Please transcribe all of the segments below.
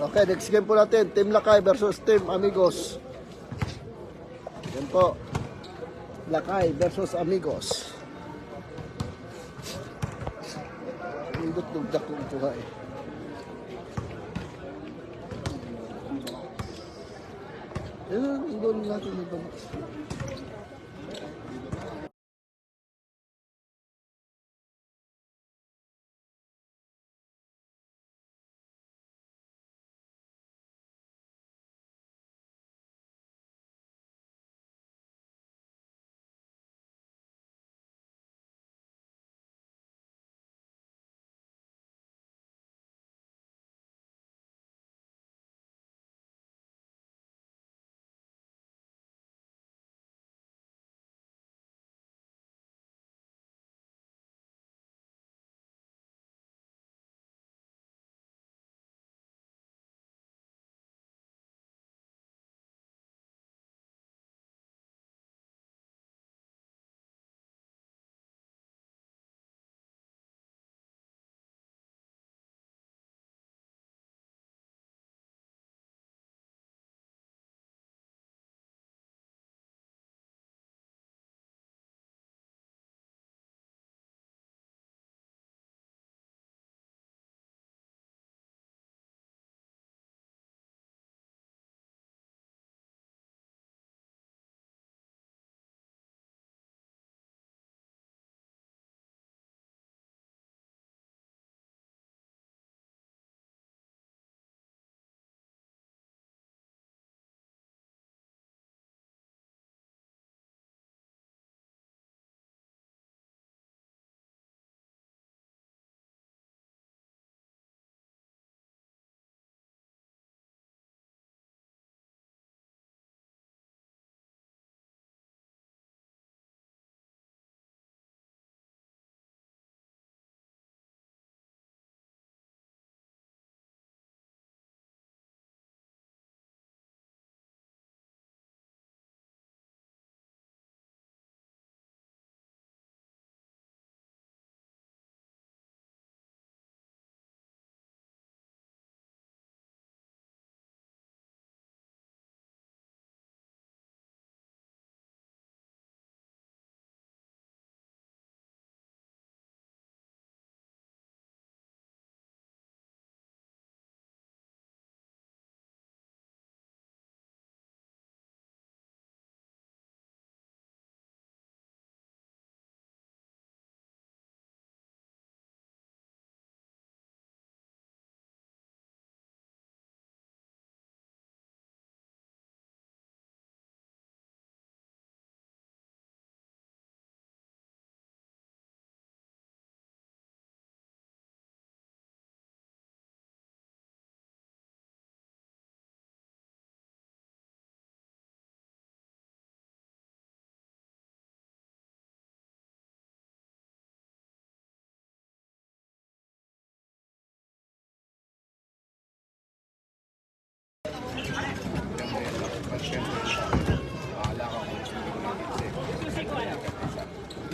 Okay, next game po natin. Team Lakay versus Team Amigos. Yan po. Lakay versus Amigos. Indot dugdak kong kuha eh. Yan, indot natin ito.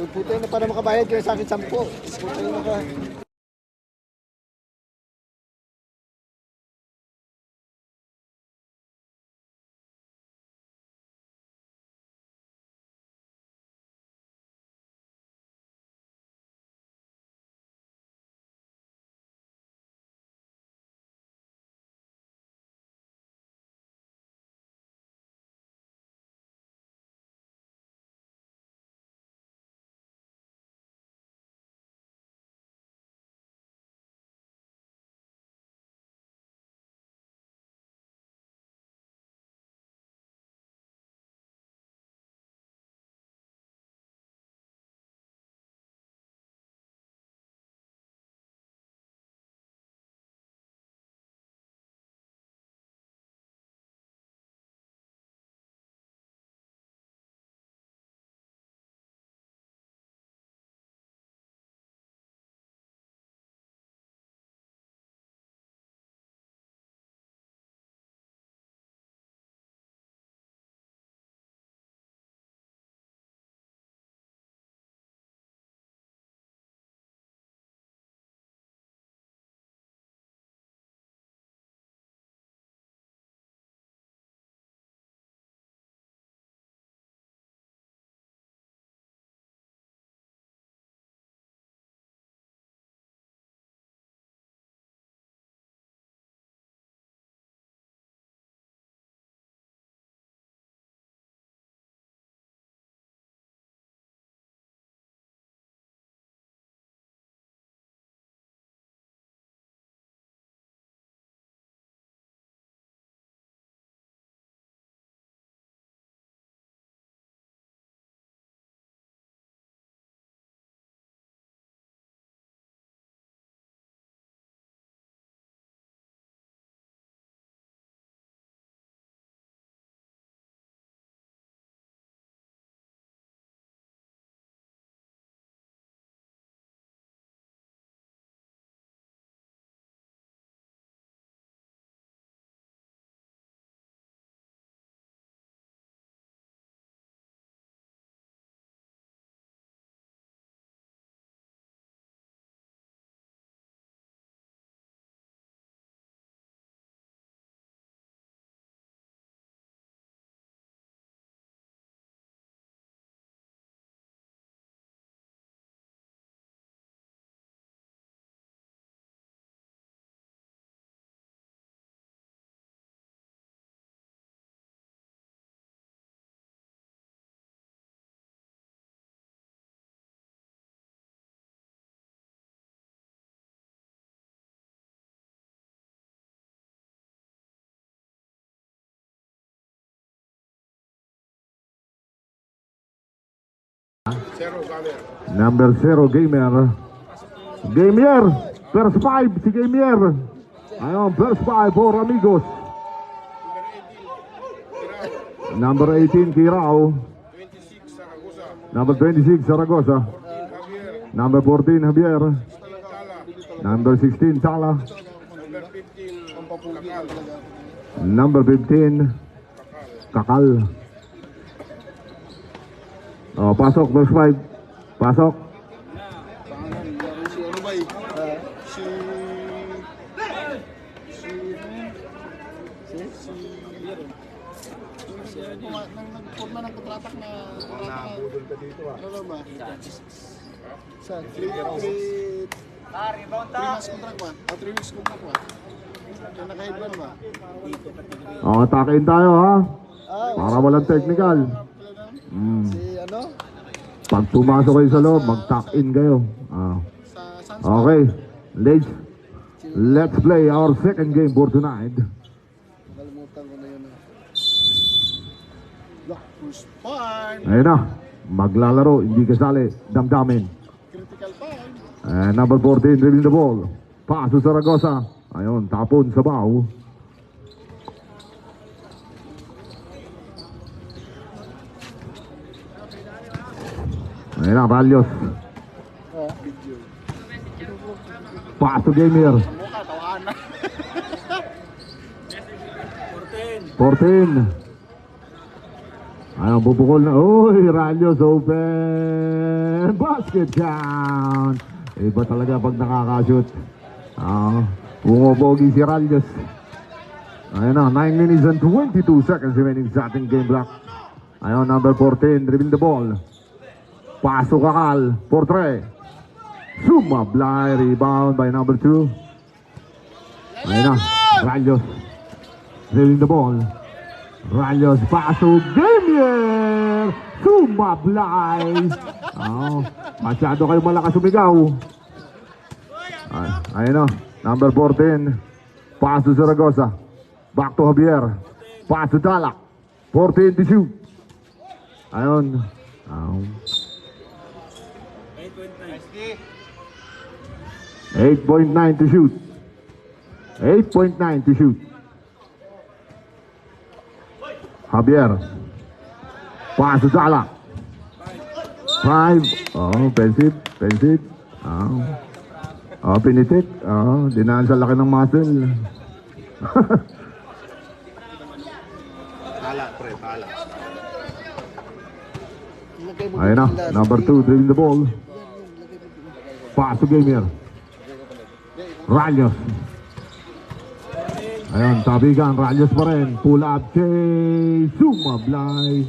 Puto na para makabayad kayo sa akin 10. Puto na ka. Number 0, Gamer. Gamer, first 5 si Gamer. Ayun, first 5 for Amigos. Number 18, Kirao. Number 26, Zaragoza. Number 14, Javier. Number 16, Sala. Number 15, Kakal. Oh, pasok, verse 5. Pasok. Si ano ba eh? Si... Nagporma ng kontratak na... Nabudol ka dito ah. Ano ba? Saan? 3 months contract ba? 3 weeks contract ba? Kaya nakaheadline ba? Oh, atakin tayo ha. Para walang technical. Si ano? Pag pumasok kayo sa loob, mag-tuck in kayo. Okay. Let's play our second game for tonight. Kalimutan ko na yun. Lock, push, fine. Ayun na. Maglalaro, hindi kasali. Damdamin. Critical fine. And number 14, dribbling the ball. Paso Zaragoza. Ayun, tapon sa baw. Ayun na, Ralios. Video. Paso Gamer. Mukha, tawanan. 14. Ayun, bubukol na. Uy, Ralios open. Basket count. Iba talaga pag nakakashoot. Bumobogi si Ralios. Ayun na, 9 minutes and 22 seconds remaining sa ating game block. Ayun, number 14, dribbling the ball. Paso Kakal, for 3. Sumablay, rebound by number 2. Ayun na, Ralios. Dribbling the ball. Ralios, paso, Gamer! Sumablay! Masyado kayo malakas sumigaw. Ayun na, number 14. Paso Zaragoza. Back to Javier. Paso Talak. 14 to shoot. Ayun. 8.9 to shoot. 8.9 to shoot. Javier. Paso Talak. 5. Pensive. Pinitik. Dinaan sa laki ng muscle. Ayun na, number 2, dribbling the ball. Paso Gamer. Ralios. Ayun, tabigan, Ralios pa rin. Pull up, chase, sumablay.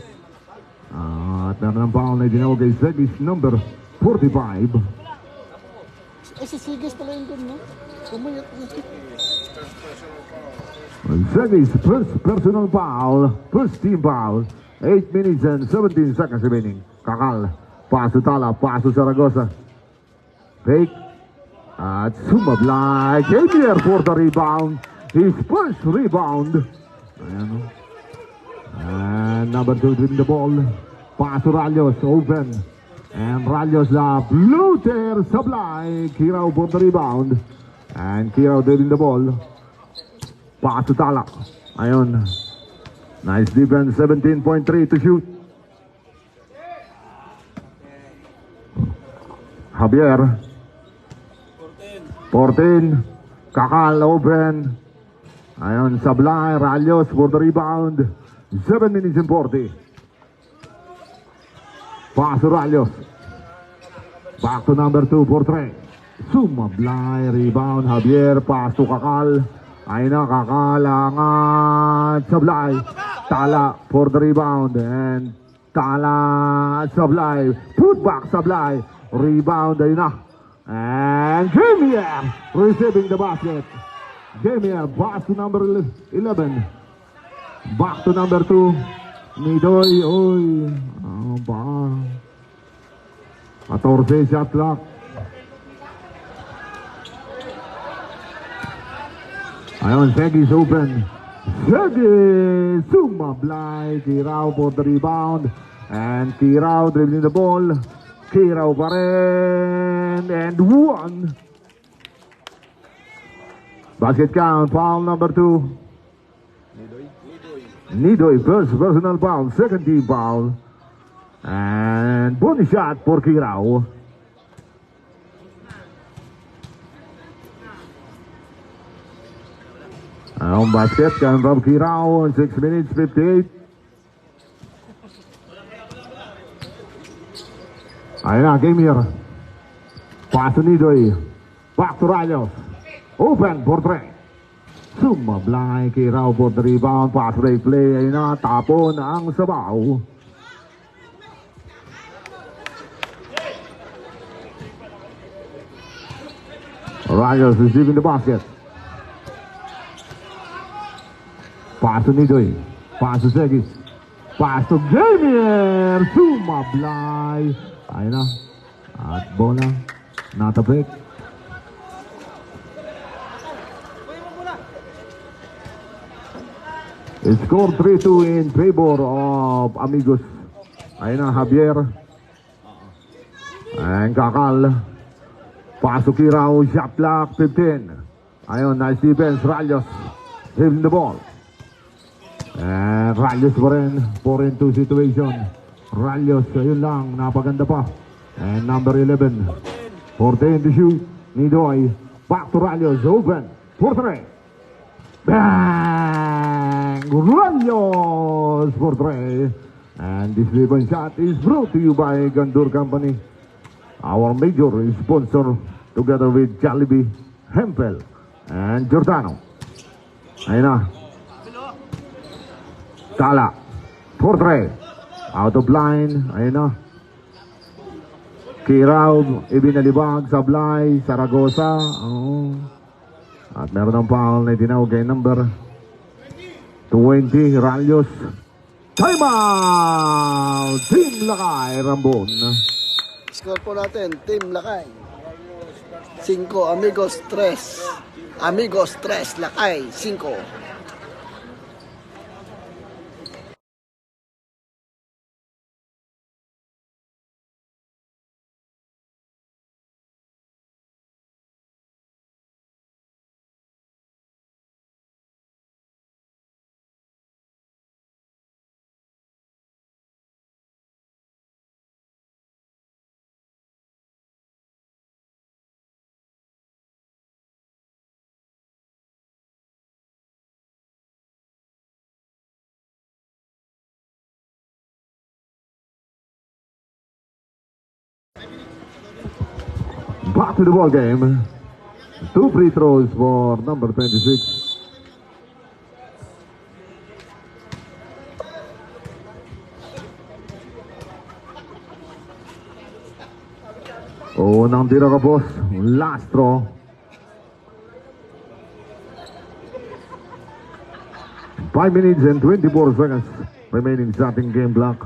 At meron ng foul na itinawag kay Segis, number 45. Si Sigis pala yung dun, no? Kumayat na. Segis, first personal foul. First team foul. 8 minutes and 17 seconds remaining. Kakal, paso Tala, paso Zaragoza. Fake. At sumablay. Javier for the rebound. His first rebound. Ayan. And number 2 dribbling the ball. Paso Ralios, open. And Ralios la floater supply. Kirao for the rebound. And Kirao dribbling the ball. Paso Tala. Ayun. Nice defense, 17.3 to shoot. Javier. 14. Kakal open. Ayun, Sablay, Ralios for the rebound. 7 minutes and 40. Paso Ralios. Back to number 2 for 3. Sumablay, rebound, Javier, paso Kakal. Ayun na, Kakal, angat, Sablay. Tala for the rebound. And Tala, Sablay. Put back, Sablay. Rebound, ayun na. And Javier receiving the basket. Javier, pass to number 11. Back to number 2. Nidoy, oy. 14 shot clock. Ayun, Segis open. Segis, sumablay. Kirao for the rebound. And Kirao dribbling the ball. Kirao pa rin. And 1. Basket count, foul number 2. Nidoy, first personal foul, second team foul. And bonus shot for Kirao. Ang basket count from Kirao in 6 minutes 58. Ayun na, game here. Pass to Nidoy. Back to Rayos. Open for 3. Sumablay kay Rao for the rebound. Pass play. Ayun na, tapon ang sabaw. Rayos receiving the basket. Pass to Nidoy. Pass to Segis. Pass to Gamier. Sumablay. Ayun na. At bola. Not a break. It scored 3-2 in favor of Amigos. Ayun na, Javier. And Kakal. Pasok Kirao, shot clock, 15. Ayun, nice defense, Rayos. Saving the ball. And Rayos pa rin, 4-2 situation. Rayos, ayun lang, napaganda pa. And number 11, 14 to shoot. Nidoy, back to Rayos, open, 4-3. Bang! Rayos for 3. And this ribbon shot is brought to you by Gandur Company, our major sponsor, together with Jollibee, Hempel, and Giordano. Ayun na. Tala. 4-3. Out of line. Ayun na. Kirao, ibinalibag, Sablay, Saragosa. Oh. At meron ng foul na itinawag kay number 20, Rayos. Time out! Team Lakay, Rambon. Score po natin, Team Lakay. 5, Amigos 3. Amigos 3, Lakay 5. Back to the ball game. 2 free throws for number 26. Unang tira ka, boss. Last throw. Five minutes and 24 seconds remaining sa ating game block.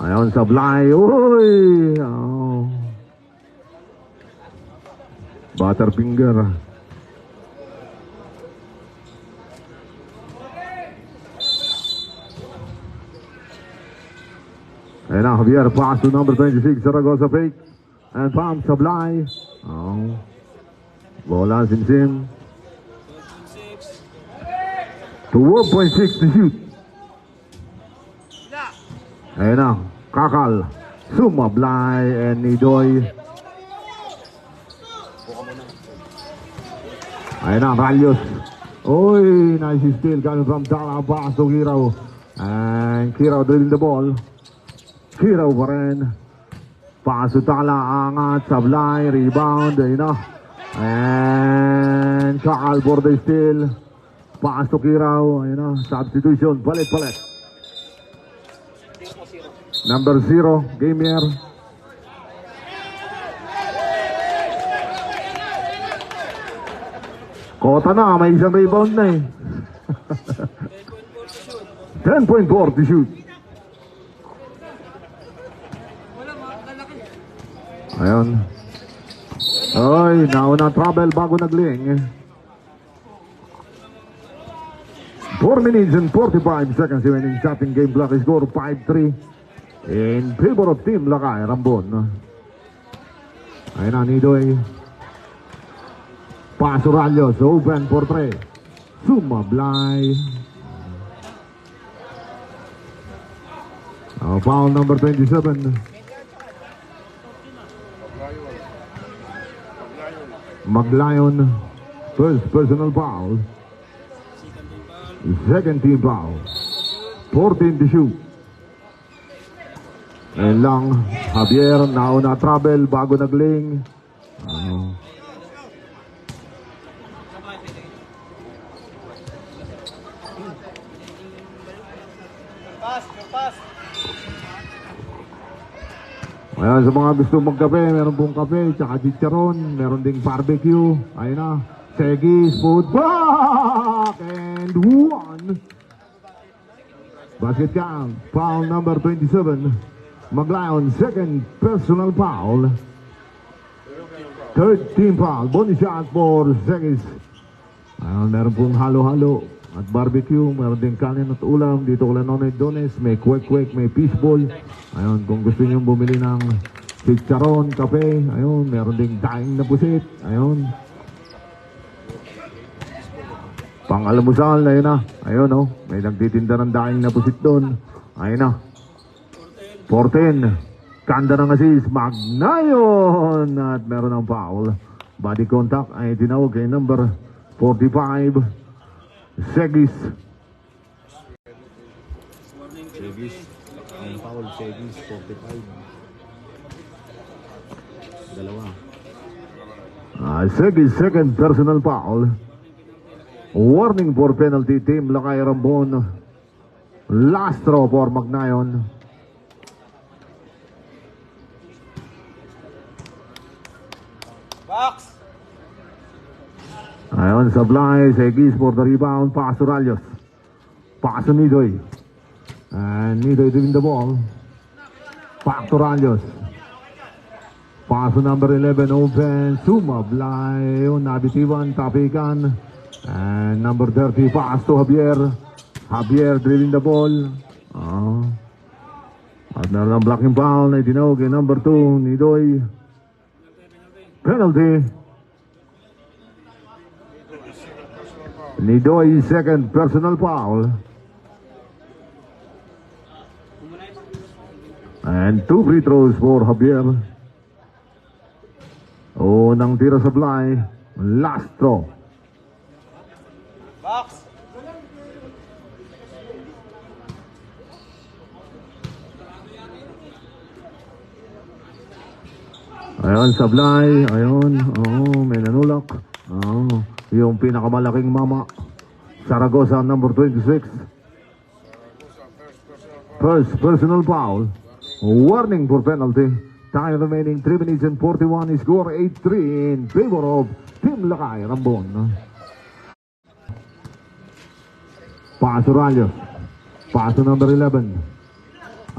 Ayon, Sablay. Uy! Oh. Butterfinger. And now Javier pass to number 26, Zaragoza fake. And found Sablay. Oh. Bola Simsim. To 1.6 to shoot. And now Kakal, Sumablay, and Nidoy. Ayun na, Rayos. Oy, nice steal coming from Tala. Pass to Kirao. And Kirao dribbling the ball. Kirao pa rin. Pass to Tala. Angat, Sablay, rebound. Ayun na. And Kakal for the steal. Pass to Kirao. Ayun na, substitution. Palit. Number 0, game here. Kota na, may isang rebound na eh. 10.4 to shoot. Ayun. Oy, nauna trouble bago nagling. 4 minutes and 45 seconds remaining. Shot in game block score 5-3 in favor of Team Lakay Rambon. Ayun na, Nidoy. Paso Ralios, open for 3. Sumablay. Foul number 27. Maglayon, first personal foul. Second team foul. 14 to shoot. Ayun lang, Javier, nauna travel bago nagling. Ayan, sa mga gusto magkape, meron pong kape, tsaka chicharon, meron ding barbecue. Ayun na, Segis, food back, and 1. Basket count, foul number 27. Maglayon, second personal foul. Third team foul, bonus shot for Segis. Ayun, meron pong halo-halo at barbecue, meron din kanin at ulam. Dito ko lang dones, may kwek-kwek, may fishball. Ayun, kung gusto nyo bumili ng chicharon, kape, ayun, meron ding daing na pusit. Ayun. Pang-almusal, ayun na. Ayun, oh, may nagtitinda ng daing na pusit doon. Ayun na. 14. Kanda ng assist, Magnayon. At meron ng foul. Body contact ay tinawag kay number 45. Segis. Ang foul, Segis, 45. Dalawa. Segis, second personal foul. Warning for penalty, Team Lakay Rambon. Last throw for Magnayon. Box! Ayon, Sablay, Segis for the rebound. Paso Ralios. Paso Nidoy. And Nidoy doing the ball. Back to Ralios. Paso number 11, open. Sumablay. Nabitiwan, tapikan. And number 30, pass to Javier. Javier driving the ball. At meron ng blocking foul na itinawag kay number 2, Nidoy. Penalty. Nidoy, second personal foul. And 2 free throws for Javier. Unang tira sa Blay. Last throw. Box! Ayun, Sablay. Ayun. May nanulak. Yung pinakamalaking mama. Zaragoza, number 26. First personal foul. Warning for penalty. Time remaining 3 minutes and 41. Score 8-3 in favor of Team Lakay Rambon. Paso Ralios. Paso number 11.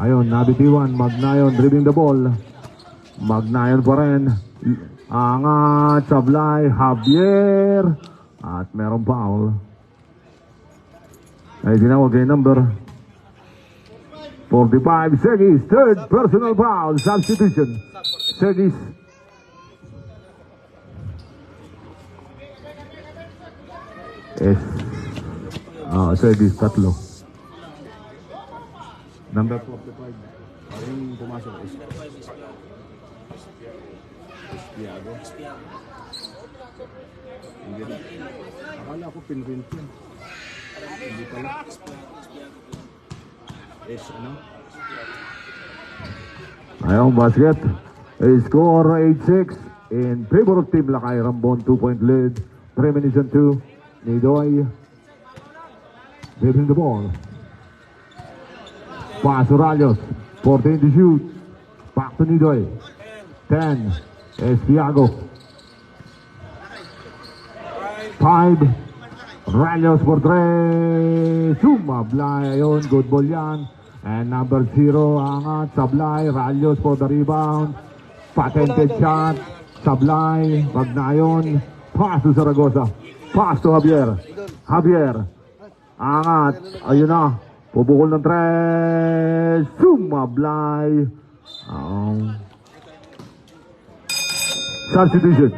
Ayun, nabitiwan. Magnayon driving the ball. Magnayon pa rin. Angat, Sablay, Javier. At merong foul. Ay tinawag kay number 45, Segis. Third personal foul. Substitution. Segis. Segis, tatlo. Number 45. Yung pumasok is Espiago. Hindi na. Akala ko pinrint yun. Hindi pala. Ano? Ayong basket. Score 8-6 in favor of Team Lakay Rambon. 2-point lead. 3 minutes and 2. Nidoy dribbling the ball. Paso Ralios. 14 to shoot. Back to Nidoy. 10. Espiago. 5. Ralios for 3. Sumablay. Ayun, good ball yan. And number 0, angat. Sablay. Ralios for the rebound. Patented shot. Sablay. Magnayon. Pass to Zaragoza. Pass to Javier. Javier. Angat. Ayun na. Pupukol ng 3. Sumablay. Substitution.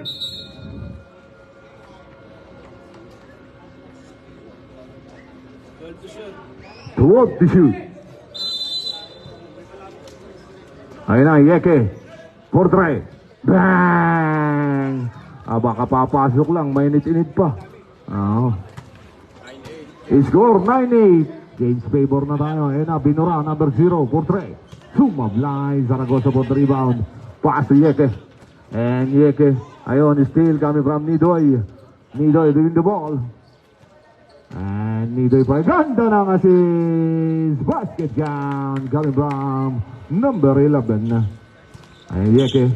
12 to shoot. Ayun na, Yeke. 4-3. Bang! Baka papasok lang, mainit-init pa. Score 9-8. Gains favor na tayo. Ayun na, Binura, number 0, 4-3. Sumablay. Zaragoza for the rebound. Pass to Yeke. And Yeke, ayun, steal coming from Nidoy. Nidoy doing the ball. And Nidoy pa. Ganda ng assist. Basket count coming from number 11. Ayun, Yeke.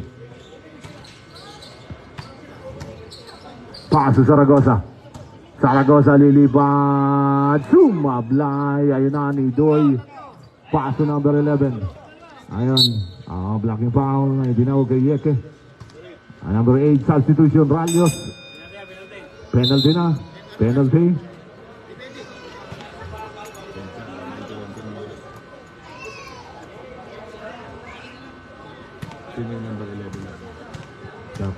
Pass to Zaragoza. Zaragoza lilipat. Sumablay. Ayun na, Nidoy. Pass to number 11. Ayun. Blocking foul. Dinawag kay Yeke. Number 8, substitution, Ralios. Penalty na. Penalty. Sino yung number 11? Yep.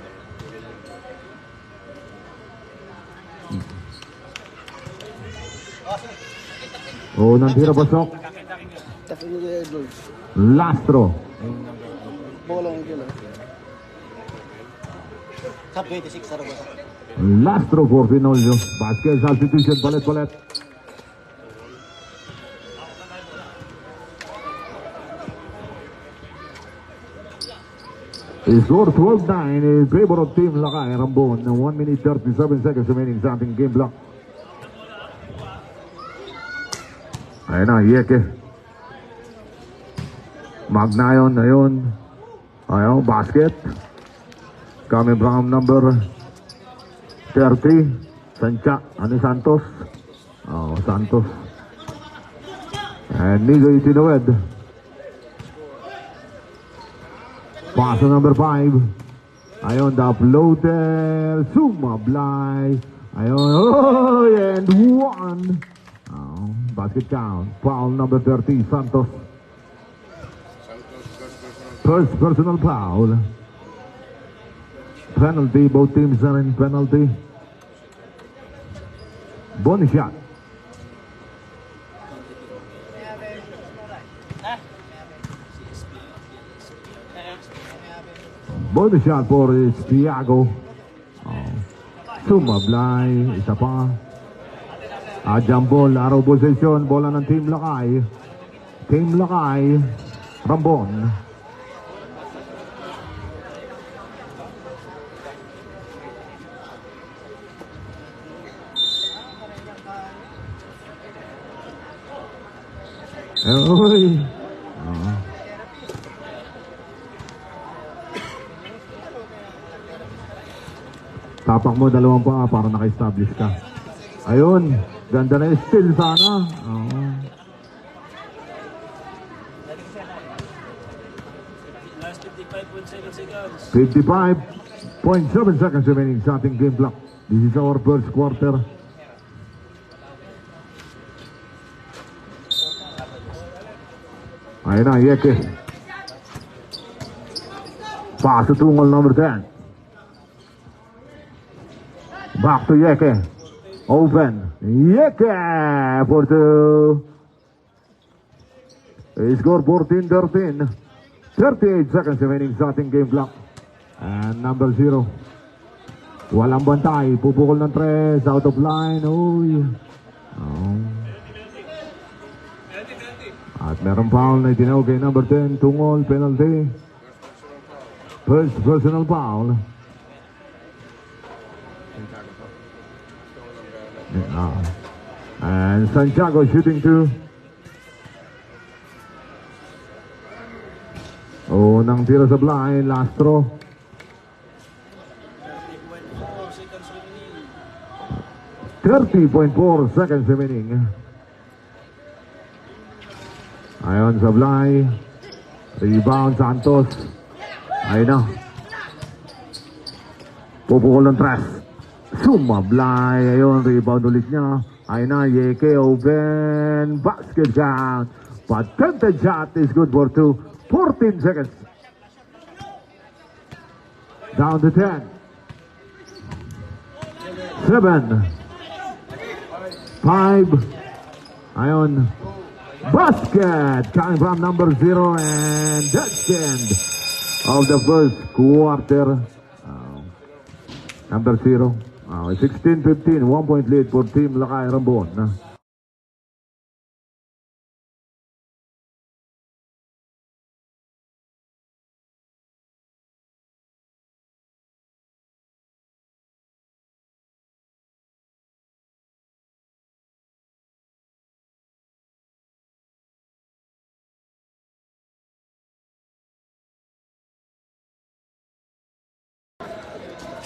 Nandira pasok. Takin nyo Edwards. Lastro. Bola ko kila. Sa 26 Zaragoza. Lastro for Pinolio. Basket substitution, palit-palit. Score 12-9 in favor of Team Lakay Rambon. 1 minute 37 seconds remaining sa ating game block. Ayun na, Yeke. Magnayon, ayun. Ayun, basket. Coming from number 30. Santos. Santos. And Nigoy Tinawed. Pass to number 5. Ayun, the floater. Sumablay. Ayun, and 1. Basket count. Foul number 30, Santos. First personal foul. Penalty, both teams are in penalty. Bonus shot. Bonus shot for Tiago. Sumablay. Isa pa. Jump ball, araw possession, bola ng Team Lakay. Team Lakay, Rambon. Uy. Tapak mo, dalawang pa para naka-establish ka. Ayun. Ganda na steal sana. Last 55.7 seconds. 55.7 seconds remaining sa ating game block. This is our first quarter. Ayun na, Yeke. Pass to Tungol number 10. Back to Yeke. Open. Yeke for 2. Score 14-13. 38 seconds remaining sa ating game block. And number 0. Walang bantay. Pupukol ng 3. Out of line. Uy. At meron foul na itinawag kay number 10. Tungol. Penalty. First personal foul. And Santiago shooting 2. Unang tira sa blind, Lastro. 30.4 seconds remaining. Ayon sa blind. Rebound Santos. Ayun na. Pupukol ng 3. Sumablay. Ayun, rebound ulit niya. Ayun na, Yeke open. Basket count. Patented shot is good for 2. 14 seconds. Down to 10. 7. 5. Ayun. Basket coming from number 0, and that's the end of the first quarter. Number 0. 16-15, 1 point lead for Team Lakay Rambon.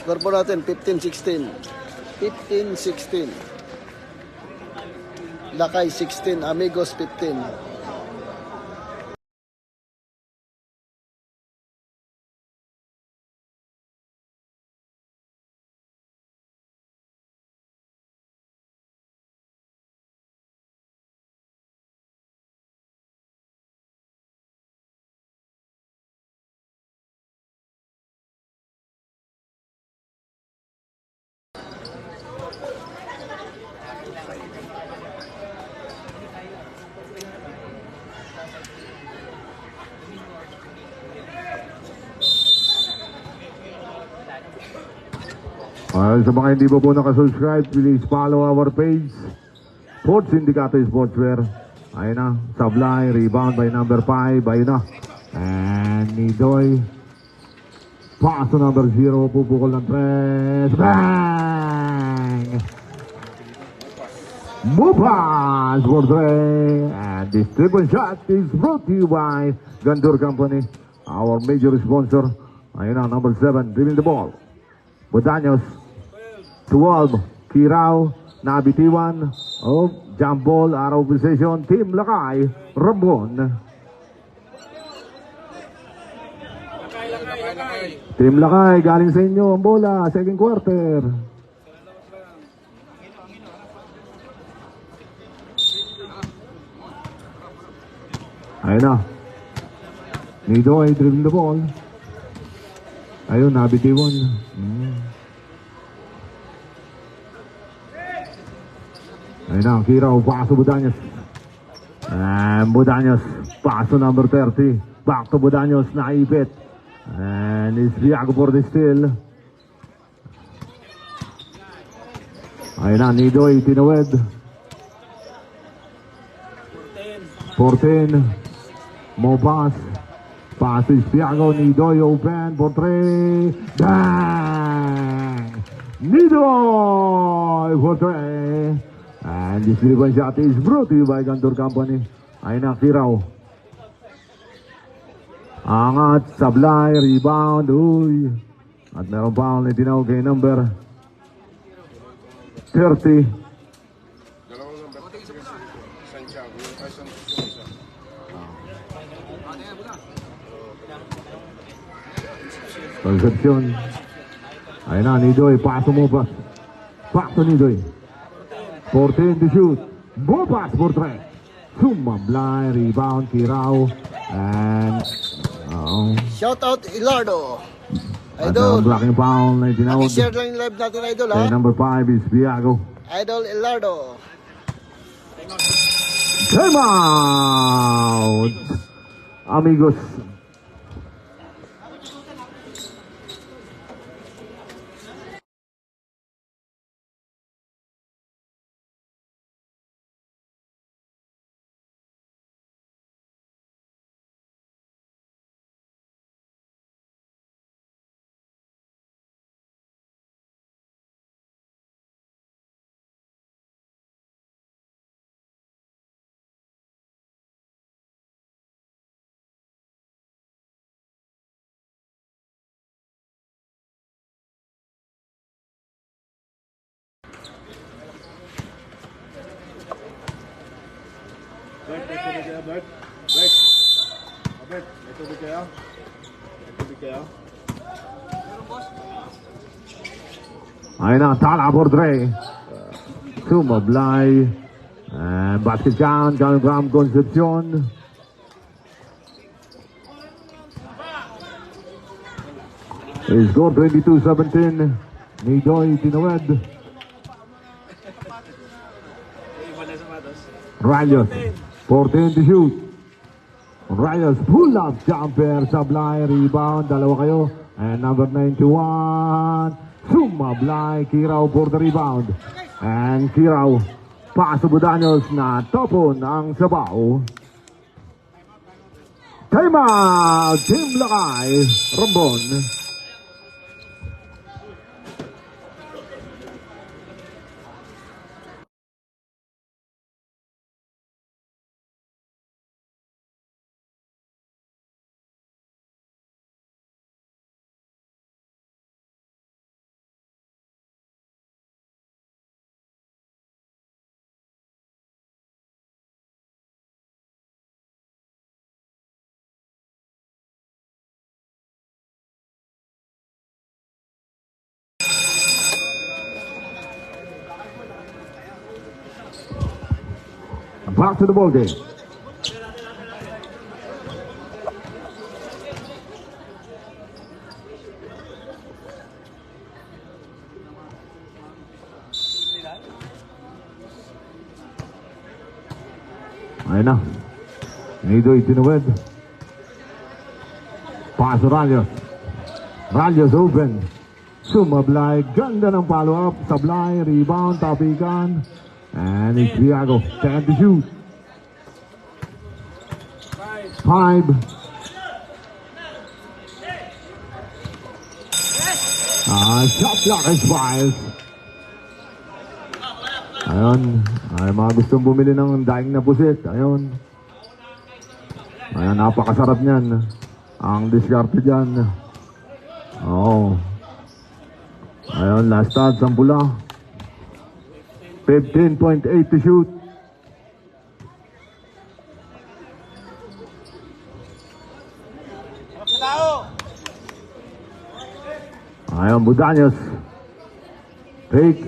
Score po natin, 15-16. 15-16. Lakay 16, Amigos 15. Sa mga hindi po nakasubscribe, please follow our page, Sports Indicator Sportswear. Ayun na, Sablay, rebound by number 5. Ayun na, and Nidoy, pass to number 0, pupukol ng 3. Bang! Mupas for 3, and this triple shot is brought to you by Gandur Company, our major sponsor. Ayun na, number 7, dribbling the ball. Budaños, 12, Kirao, nabitiwan, jump ball, out of possession, Team Lakay, Rambon. Team Lakay, galing sa inyo ang bola, second quarter. Ayun na. Nidoy, dribbling the ball. Ayun, nabitiwan. Ayun na, Kirao, paso Budaños. And Budaños, paso number 30. Back to Budaños, naipit. And it's Viago for the steal. Ayun na, Nidoy, tinawid. 14. Mo pass. Pass is Viago, Nidoy open for 3. Bang! Nidoy for 3. And this rebound shot is brought to you by Gandur Company. Ayun na, Kirao. Angat, Sablay, rebound, uy. At meron pa ulit tinawag kay number 30. Concepcion. Ayun na, Nidoy, paso mo pa. Paso Nidoy. 14 to shoot. Bopas for 3. Sumablay, rebound, Kirao. And Shout out Ilardo. at Idol. blocking foul na tinawag. Share lang yung live natin, Idol, ha? Kay number 5 is Viago. Idol Ilardo. Time out! Amigos. Bert, may tubig kaya, Bert? Bert, may tubig kaya? May tubig kaya? Ayun na, Tala for 3. Sumablay. And basket count coming from Concepcion. Score 22-17. Nidoy Tinawed. Iba na sapatos. Rayos, 14 to shoot. Rayos, pull up jumper, Sablay, rebound, dalawa kayo. And number 91, Sumablay, Kirao for the rebound. And Kirao, paso Budaños na topon ang sabaw. Time out, Team Lakay, Rambon. Back to the ball game. Ayun na. Nidoy Tinawed. Paso Rayos. Rayos open. Sumablay. Ganda ng follow-up. Sablay. Rebound. Tapikan. And it's Viago. 10 to shoot. 5. Shot clock expires. Ayun. Ay, mga gustong bumili ng daing na pusit. Ayun. Ayun, napakasarap niyan. Ang diskarte dyan. Oo. Ayun, last touch ang pula. 15.8 to shoot. Ayun, Budaños. Take.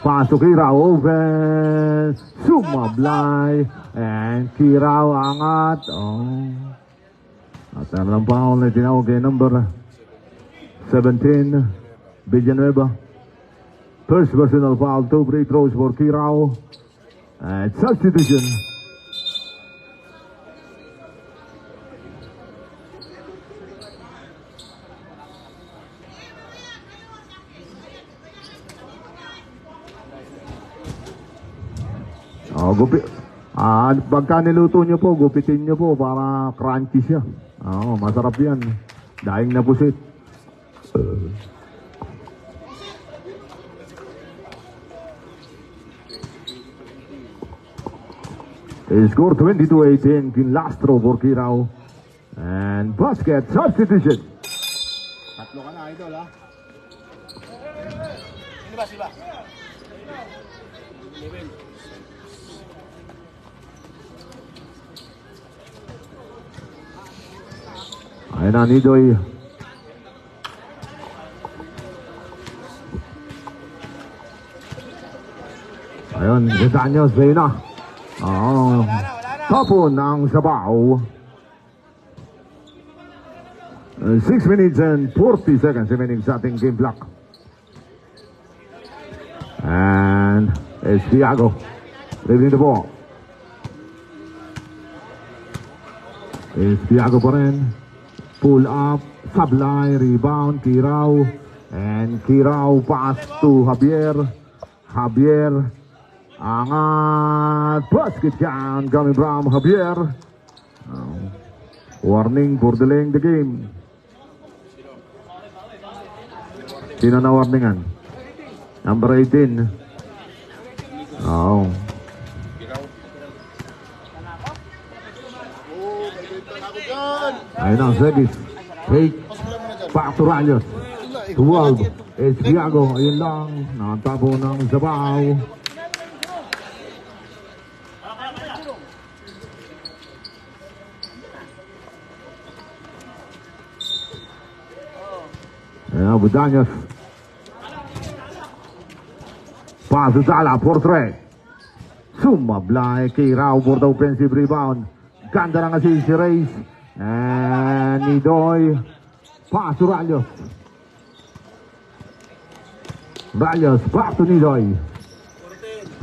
Pasok Kirao. Open. Sumablay. And Kirao angat. Oh. At ang foul na tinawag kay number 17. Villanueva. First personal foul. 2 free throws for Kirao. And substitution. Pagka niluto nyo po, gupitin nyo po para crunchy siya. Masarap yan. Daing na pusit. Score 22-18. Kinlastro for Kirao. And basket substitution. Tatlo ka na, idol, ha? Sila. Ayun na, Nidoy. Ayun, Budaños, ayun na. Tapon ang sabaw. 6 minutes and 40 seconds remaining sa ating game clock. And it's Viago. Leaving the ball. It's Viago pa rin. Pull up, Sablay, rebound, Kirao. And Kirao pass to Javier. Javier. Angat. Basket count coming from Javier. Warning for delaying the game. Sino na warningan? Number 18. Ayun ang Segis. Take. Back to Rayos. 12. It's Viago. Ayun lang. Nakatapo ng sabaw. Ayun, Budaños. Pass to Tala for 3. Sumablay kay Rao for the offensive rebound. Ganda lang kasi si Reyes. And Nidoy. Pass to Ralios. Ralios back to Nidoy.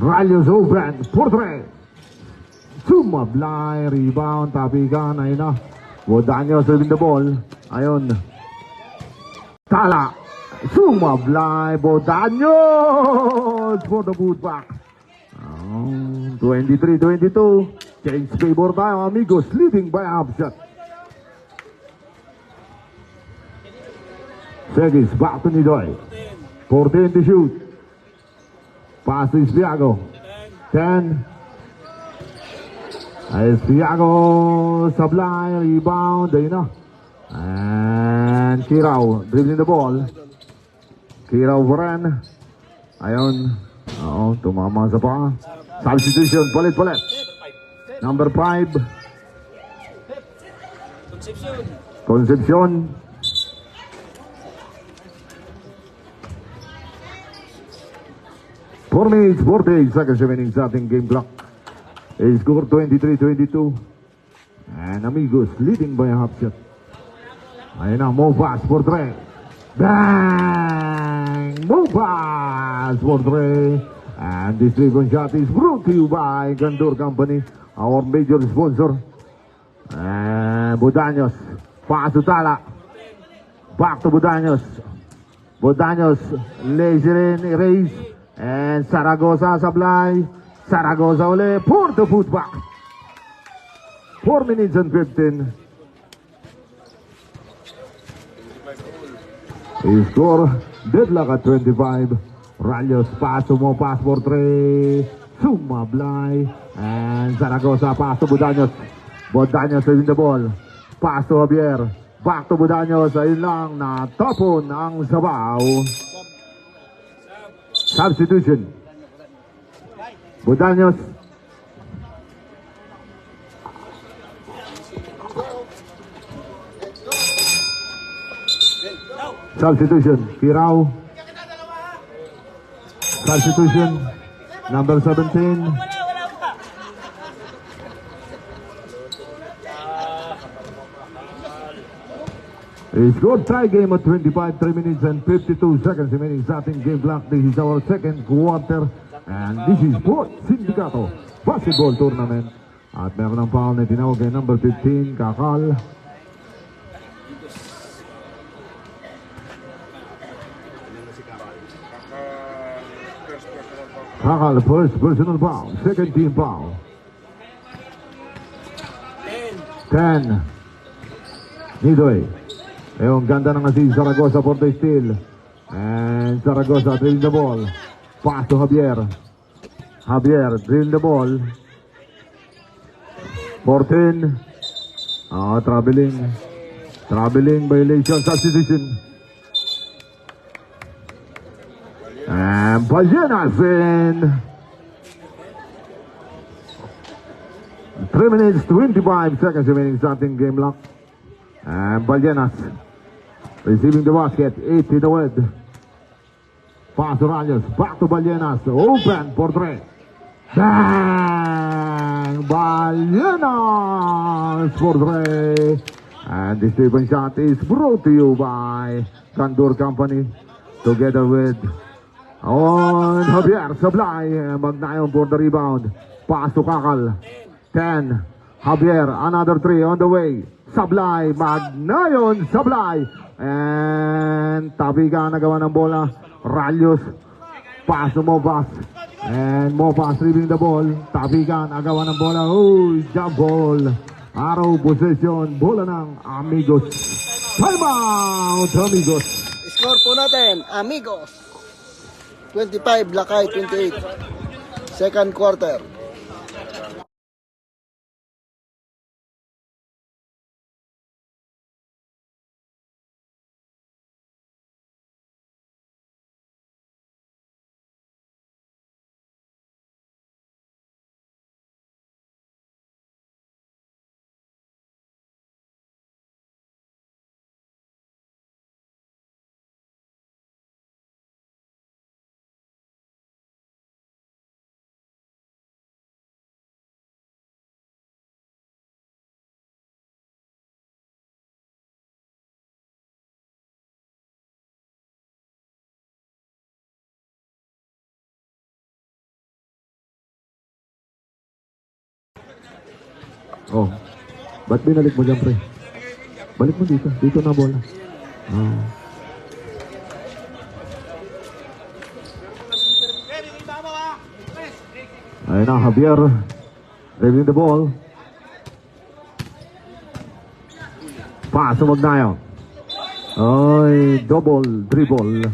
Ralios open. Portrait. Sumablay. Rebound. Tapikan. Ayun na. Bodanyos with the ball. Ayun. Tala. Sumablay. Bodanyos for the putback. 23-22. Change favor tayo, amigos. Leading by half shot. Segis back to Nidoy. 14 to shoot. Pass to Espiago. 10. Espiago Sablay. Rebound. Ayun na. And Kirao dribbling the ball. Kirao Varan. Ayun. Oo, tumama sa pa. Substitution, palit-palit. Number 5. Concepcion. Four minutes, 48 seconds remaining sa ating game clock. Score 23-22. And amigos, leading by a half shot. Ayun na, move pass for 3. Bang! Move pass for 3. And this second shot is brought to you by Gandor Company, our major sponsor. And Bodanyos, pass to Tala. Back to Bodanyos. Bodanyos, Lezerin, erase. And Zaragoza Sablay. Zaragoza uli for the putback. 4 minutes and 15. He score deadlock at 25. Ralios pass to mo, pass for 3. Sumablay. And Zaragoza pass to Bodanyos. Bodanyos in the ball. Pass to Javier. Back to Bodanyos. Ayun lang, natapon ang sabaw. Substitution. Bodanyos. Substitution. Kirao. Substitution. Number 17. It's good tie game at 25, 3 minutes and 52 seconds remaining sa ating game block. This is our second quarter and this is Sports Sindicato Basketball Tournament. At meron ng foul na tinawag kay number 15, Kakal. Kakal, first personal foul, second team foul. 10. Nidoy. Ayun, ganda ng si Zaragoza for the steal. And Zaragoza drill the ball. Pass to Javier. Javier drill the ball. 14. Traveling. Traveling violation, substitution. And Ballenas in 3 minutes 25 seconds remaining starting game lock. And Ballenas receiving the basket, 8 in the wed. Pass to Ralios, back to Ballenas, open for 3. Bang! Ballenas for 3. And the second shot is brought to you by Gandor Company together with Javier Sablay. Magnayon for the rebound. Pass to Kakal. 10. Javier, another 3 on the way. Sablay, Magnayon, Sablay. And Tabiga nagawa ng bola. Ralios, pass to Mobas. And Mobas dribbling the ball. Tabiga nagawa ng bola. Jump ball. Araw possession. Bola ng Amigos. Time out, Amigos. Score po natin, Amigos. 25, Lakay 28. Second quarter. Oh. Ba't binalik mo dyan, pre? Balik mo dito. Dito na bola. Oh. Ayun na, Javier. Driving the ball. Pass sa Magnayon. Ay, double dribble.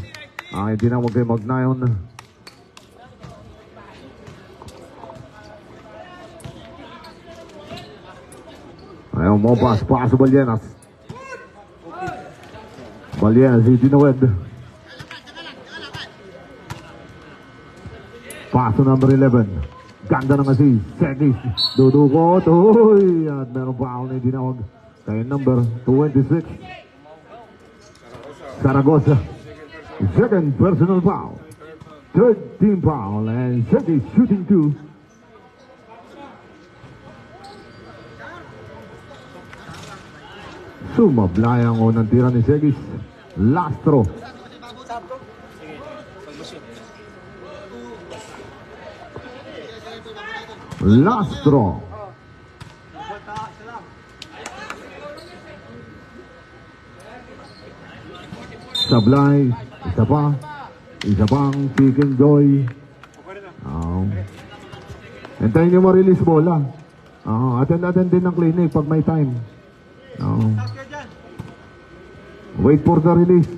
Ay, tinawag kay Magnayon. Ayaw mo pass sa Balyenas. Balyenas, itinawid. Pass sa number 11. Ganda ng assist. Segis. Dudukot. Uy! At meron foul na itinawag kay number 26. Zaragoza. Second personal foul. Third team foul. And Segis shooting 2. Sumablay ang unang tira ni Segis. Lastro. Lastro. Sablay. Isa pa. Isa pang Chicken Joy. Hintayin nyo ma-release bola. Attend din ng clinic pag may time. Wait for the release.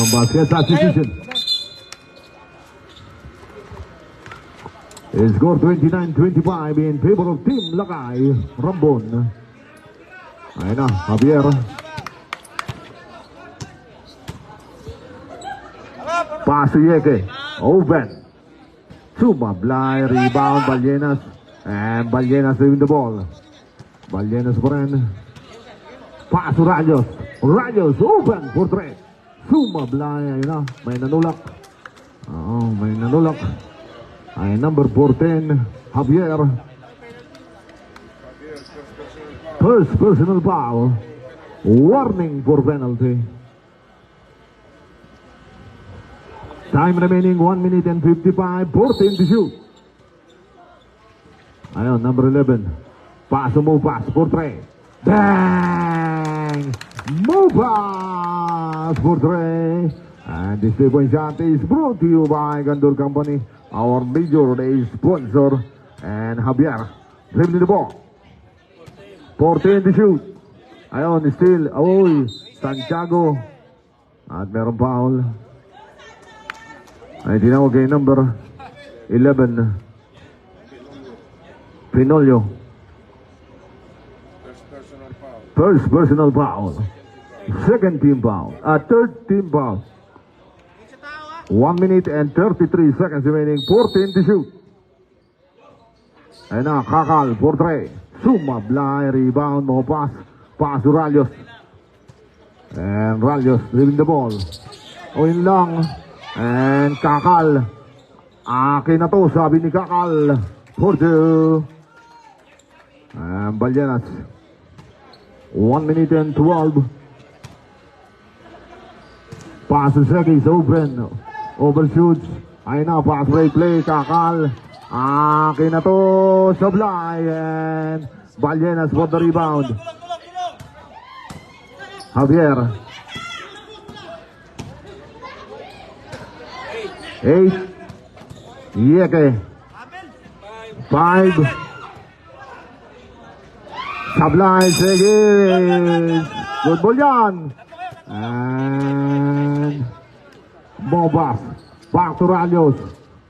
Basket substitution. Score 29-25 in favor of Team Lakay. Rambon. Ayun na, Javier. Pass to Yeke. Open. Sumablay, rebound, Balyenas. And Balyenas leaving the ball. Balyenas pa rin. Pass to Rayos. Rayos open for 3. Sumablay, ayun na, may nanulak. May nanulak. Ay number 14, Javier. First personal foul. Warning for penalty. Time remaining 1 minute and 55. 14 to shoot. Ayun, number 11. Pass to Mopas for 3. Bang! Mopas for 3. And this 3-point shot is brought to you by Gandor Company, our major day sponsor. And Javier dribbling the ball. 14 to shoot. Ayun, still. Oy, Santiago. At meron foul. Ay tinawag kay number 11 Pinolio. First personal foul. Second team foul. Third team foul. 1 minute and 33 seconds remaining. 14 to shoot. Ayun na, Kakal for 3. Sumablay, rebound, mo pass. Pass to Rayos. And Rayos leaving the ball. O yun lang. And Kakal. Akin na to, sabi ni Kakal. For 2. And Balyenas. 1 minute and 12. Pass to Segis, open. Overshoots. Ayun na, pass break play. Kakal. Akin na to, Sablay. And Balyenas for the rebound. Javier. 8. Yeke. 5. Sablay, Segis. Good ball yan. And Bobas. Back to Rayos.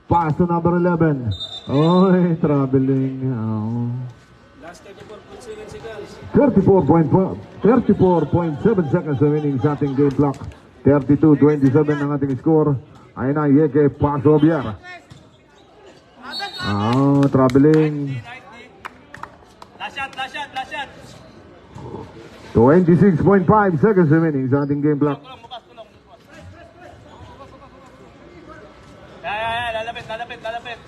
Pass to number 11. Oy, traveling. Last 34.7 seconds. 34.7 seconds remaining sa ating game clock. 32-27 ang ating score. Ayun na, Yeke, pass to Javier. Traveling. Last shot. 26.5 seconds remaining sa ating game clock. Tulong. Lalapit.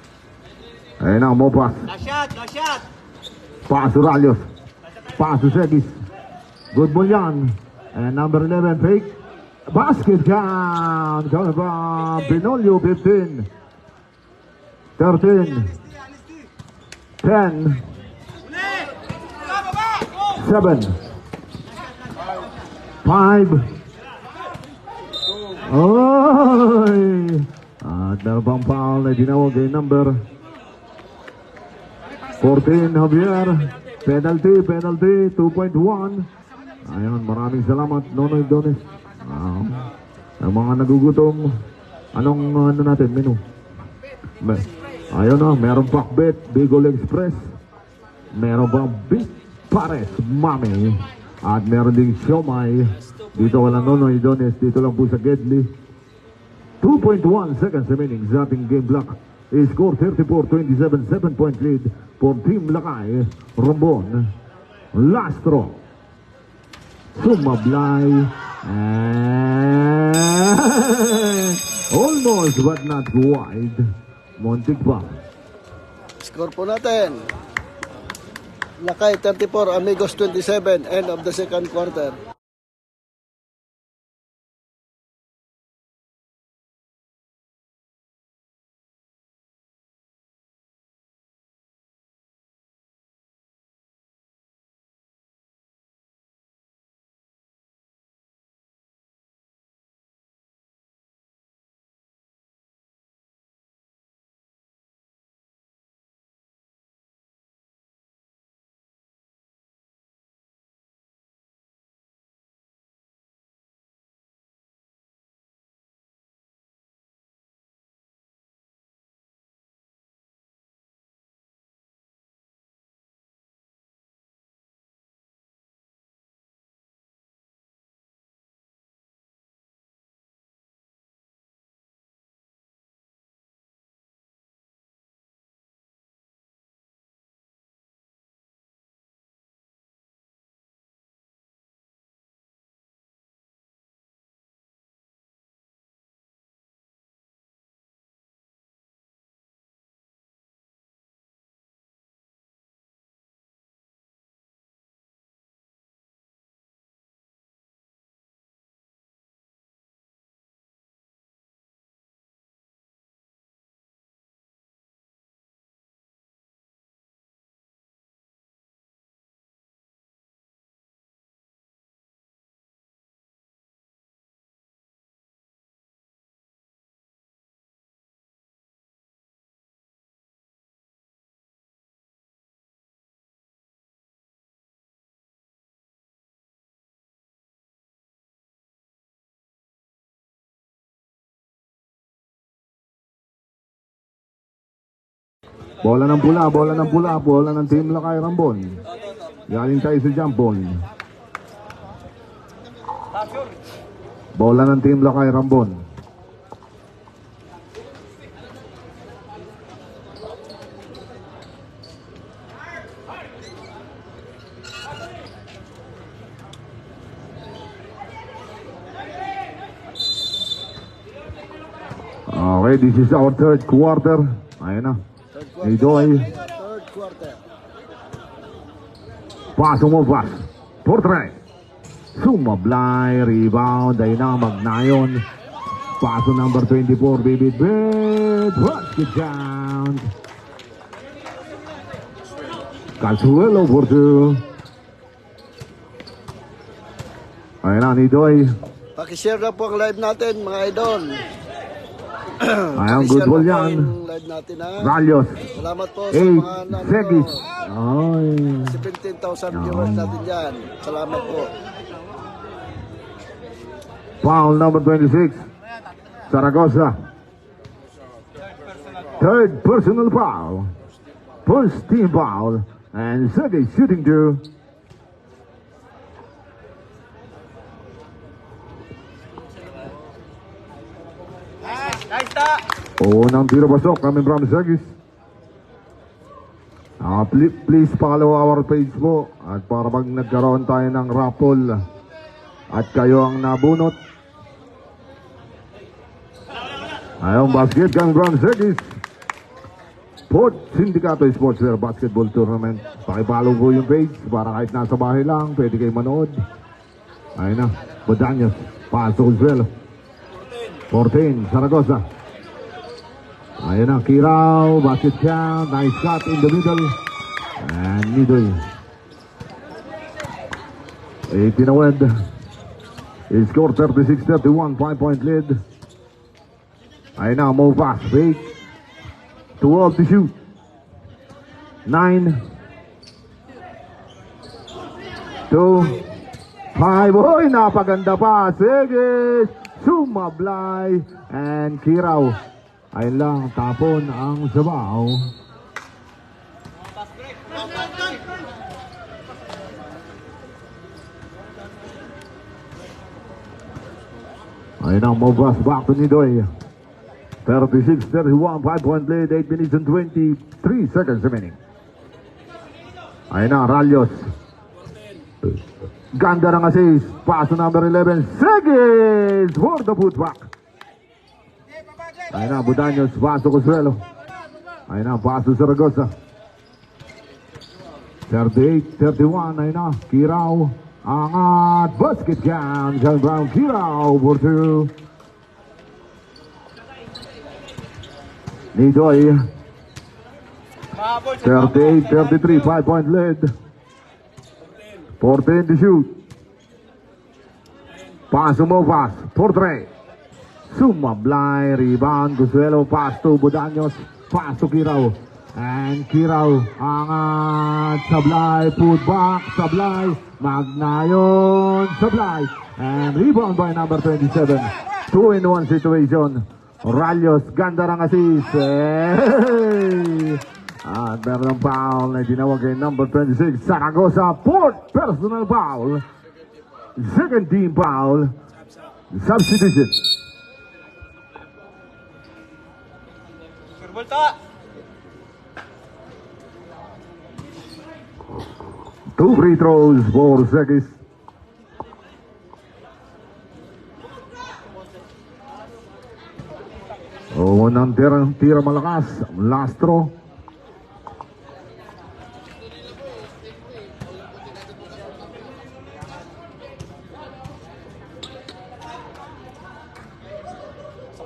Ayun na, Mopas. Last shot. Pass to Rayos. Pass to Segis. Good ball yan. And number 11, fake. Basket count. Coming from Pinolio, 15. 13, 10, 7, 5. Oy! At meron pang foul na dinawag ay number 14, Javier. Penalty, 2.1. Ayun, maraming salamat, Nonoy Dones. Ang mga nagugutom, anong ano natin, menu? Ayun na, meron pakbet, Bigol Express. Meron pang Big Pares, Mami. At meron ding siomay. Dito wala Nonoy Dones, dito lang po sa Gedli. 2.1 seconds remaining sa ating game block. Score 34-27, 7-point lead for Team Lakay, Rambon. Lastro. Sumablay. And almost but not wide. Montig pa. Score po natin. Lakay 34, Amigos 27, end of the second quarter. Bola ng pula, bola ng Team Lakay Rambon. Galing tayo sa jump ball. Bola ng Team Lakay Rambon. Okay, this is our third quarter. Ayun na. Idoy. Third quarter. Paso mo, pas. Portrait. Sumablay. Rebound. Ay na, Magnayon. Paso number 24. Bibit. Basket down. Calzuelo for two. Ayun na, Idoy. Pakishare na po ang live natin, mga idol. Ayun, good ball yan. Live natin, ha? Ralios. Salamat po sa mga 8 Segis. Ay. 17,000 viewers natin dyan. Salamat po. Foul number 26. Zaragoza. Third personal foul. First team foul. And Sergey shooting two. Unang tiro pasok kami from Sergis. Please follow our page po. At para pag nagkaroon tayo ng raffle at kayo ang nabunot. Ayong basket coming from Sergis. Port Sindicato Sportswear Basketball Tournament. Pakipollow po yung page para kahit nasa bahay lang pwede kayo manood. Ayun na, Bodanyos. Pasok Consuelo. 14, Zaragoza. Ayan na, Kirao, basket count, nice cut in the middle. And Nidoy. 18 away. He scored 36-31, 5-point lead. Ayan na, move pass, fake. 12 to shoot. 9. 2. 5. Oy, napaganda pa. Sige. Sumablay. And Kirao. Ayun lang, tapon ang sabaw. Ayun ang move back to Nidoy. 36-31, 5-point lead, 8 minutes and 23 seconds remaining. Ayun na, Ralios. Ganda ng assist. Paso number 11, Segis for the putback. Ayun na, Budanyos, paso Consuelo. Ayun na, paso Zaragoza. 38-31, ayun na, Kirao. Angat, basket count, John Brown, Kirao for 2. Nidoy. 38-33, 5-point lead. 14 to shoot. Paso mo, pass, 4-3. Sumablay, rebound, Consuelo, pass to Budanyos, pass to Kirao. And Kirao, angat, sablay, put back, sablay, Magnayon, sablay. And rebound by number 27. 2-in-1 situation. Ralios, ganda ng assist. Hey! At meron ng foul na tinawag kay number 26, Zaragoza, fourth personal foul. Second team foul. Substitution. Kurbolta. 2 free throws for Segis. Unang tira malakas. Lastro.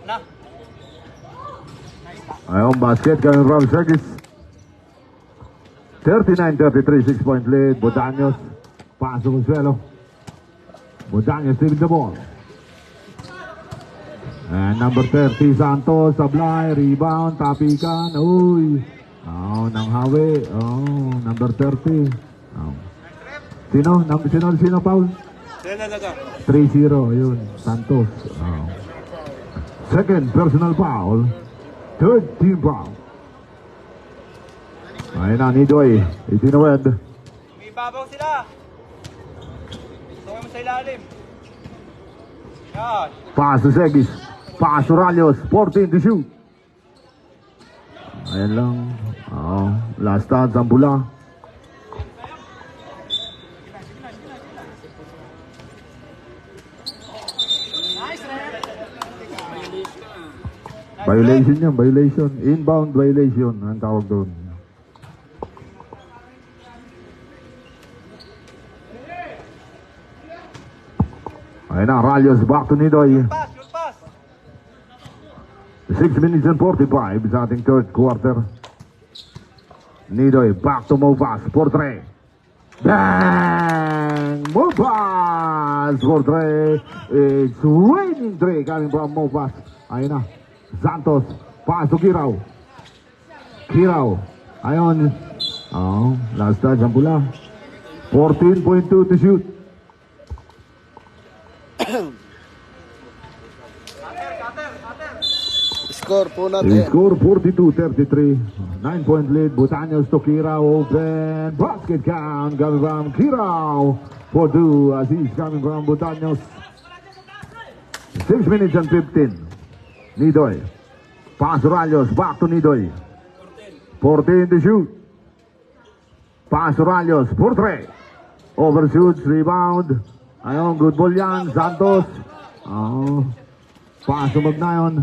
Na. Ayun, basket coming from Segis. 39-33, 6-point lead. Budanyos. Paso Consuelo. Budanyos stealing the ball. And number 30, Santos, sablay, rebound, tapikan, uy. Oh, nang hawi. Oh, number 30. Oh. Sino, Paul? 3-0, yun, Santos. Oh. Second personal foul. Third team foul. Ayun na, Nidoy. Itinawid. Umibabaw sila. Tukoy mo sa ilalim. Yan. Paso Segis. Paso Ralios. 14 to shoot. Ayan lang. Oh, last touch ang bula. Violation yan, violation. Inbound violation ang tawag doon. Ayun na, Ralios back to Nidoy. Pass, your pass. 6 minutes and 45 sa ating third quarter. Nidoy back to Movas for 3. Bang! Movas for 3. It's raining 3 coming from Movas. Ayun na, Santos pass to Kirao. Kirao. Ayun. Oh, last touch ang pula. 14.2 to shoot. Score po He natin. scored 42-33. 9-point lead. Budanyos to Kirao. Open. Basket count. Coming from Kirao. For 2. As he's coming from Budanyos. 6 minutes and 15. Nidoy. Pass Ralios. Back to Nidoy. 14 to shoot. Pass Ralios. For 3. Overshoots. Rebound. Ayun. Good ball yan. Santos. Oh. Pass to Magnayon.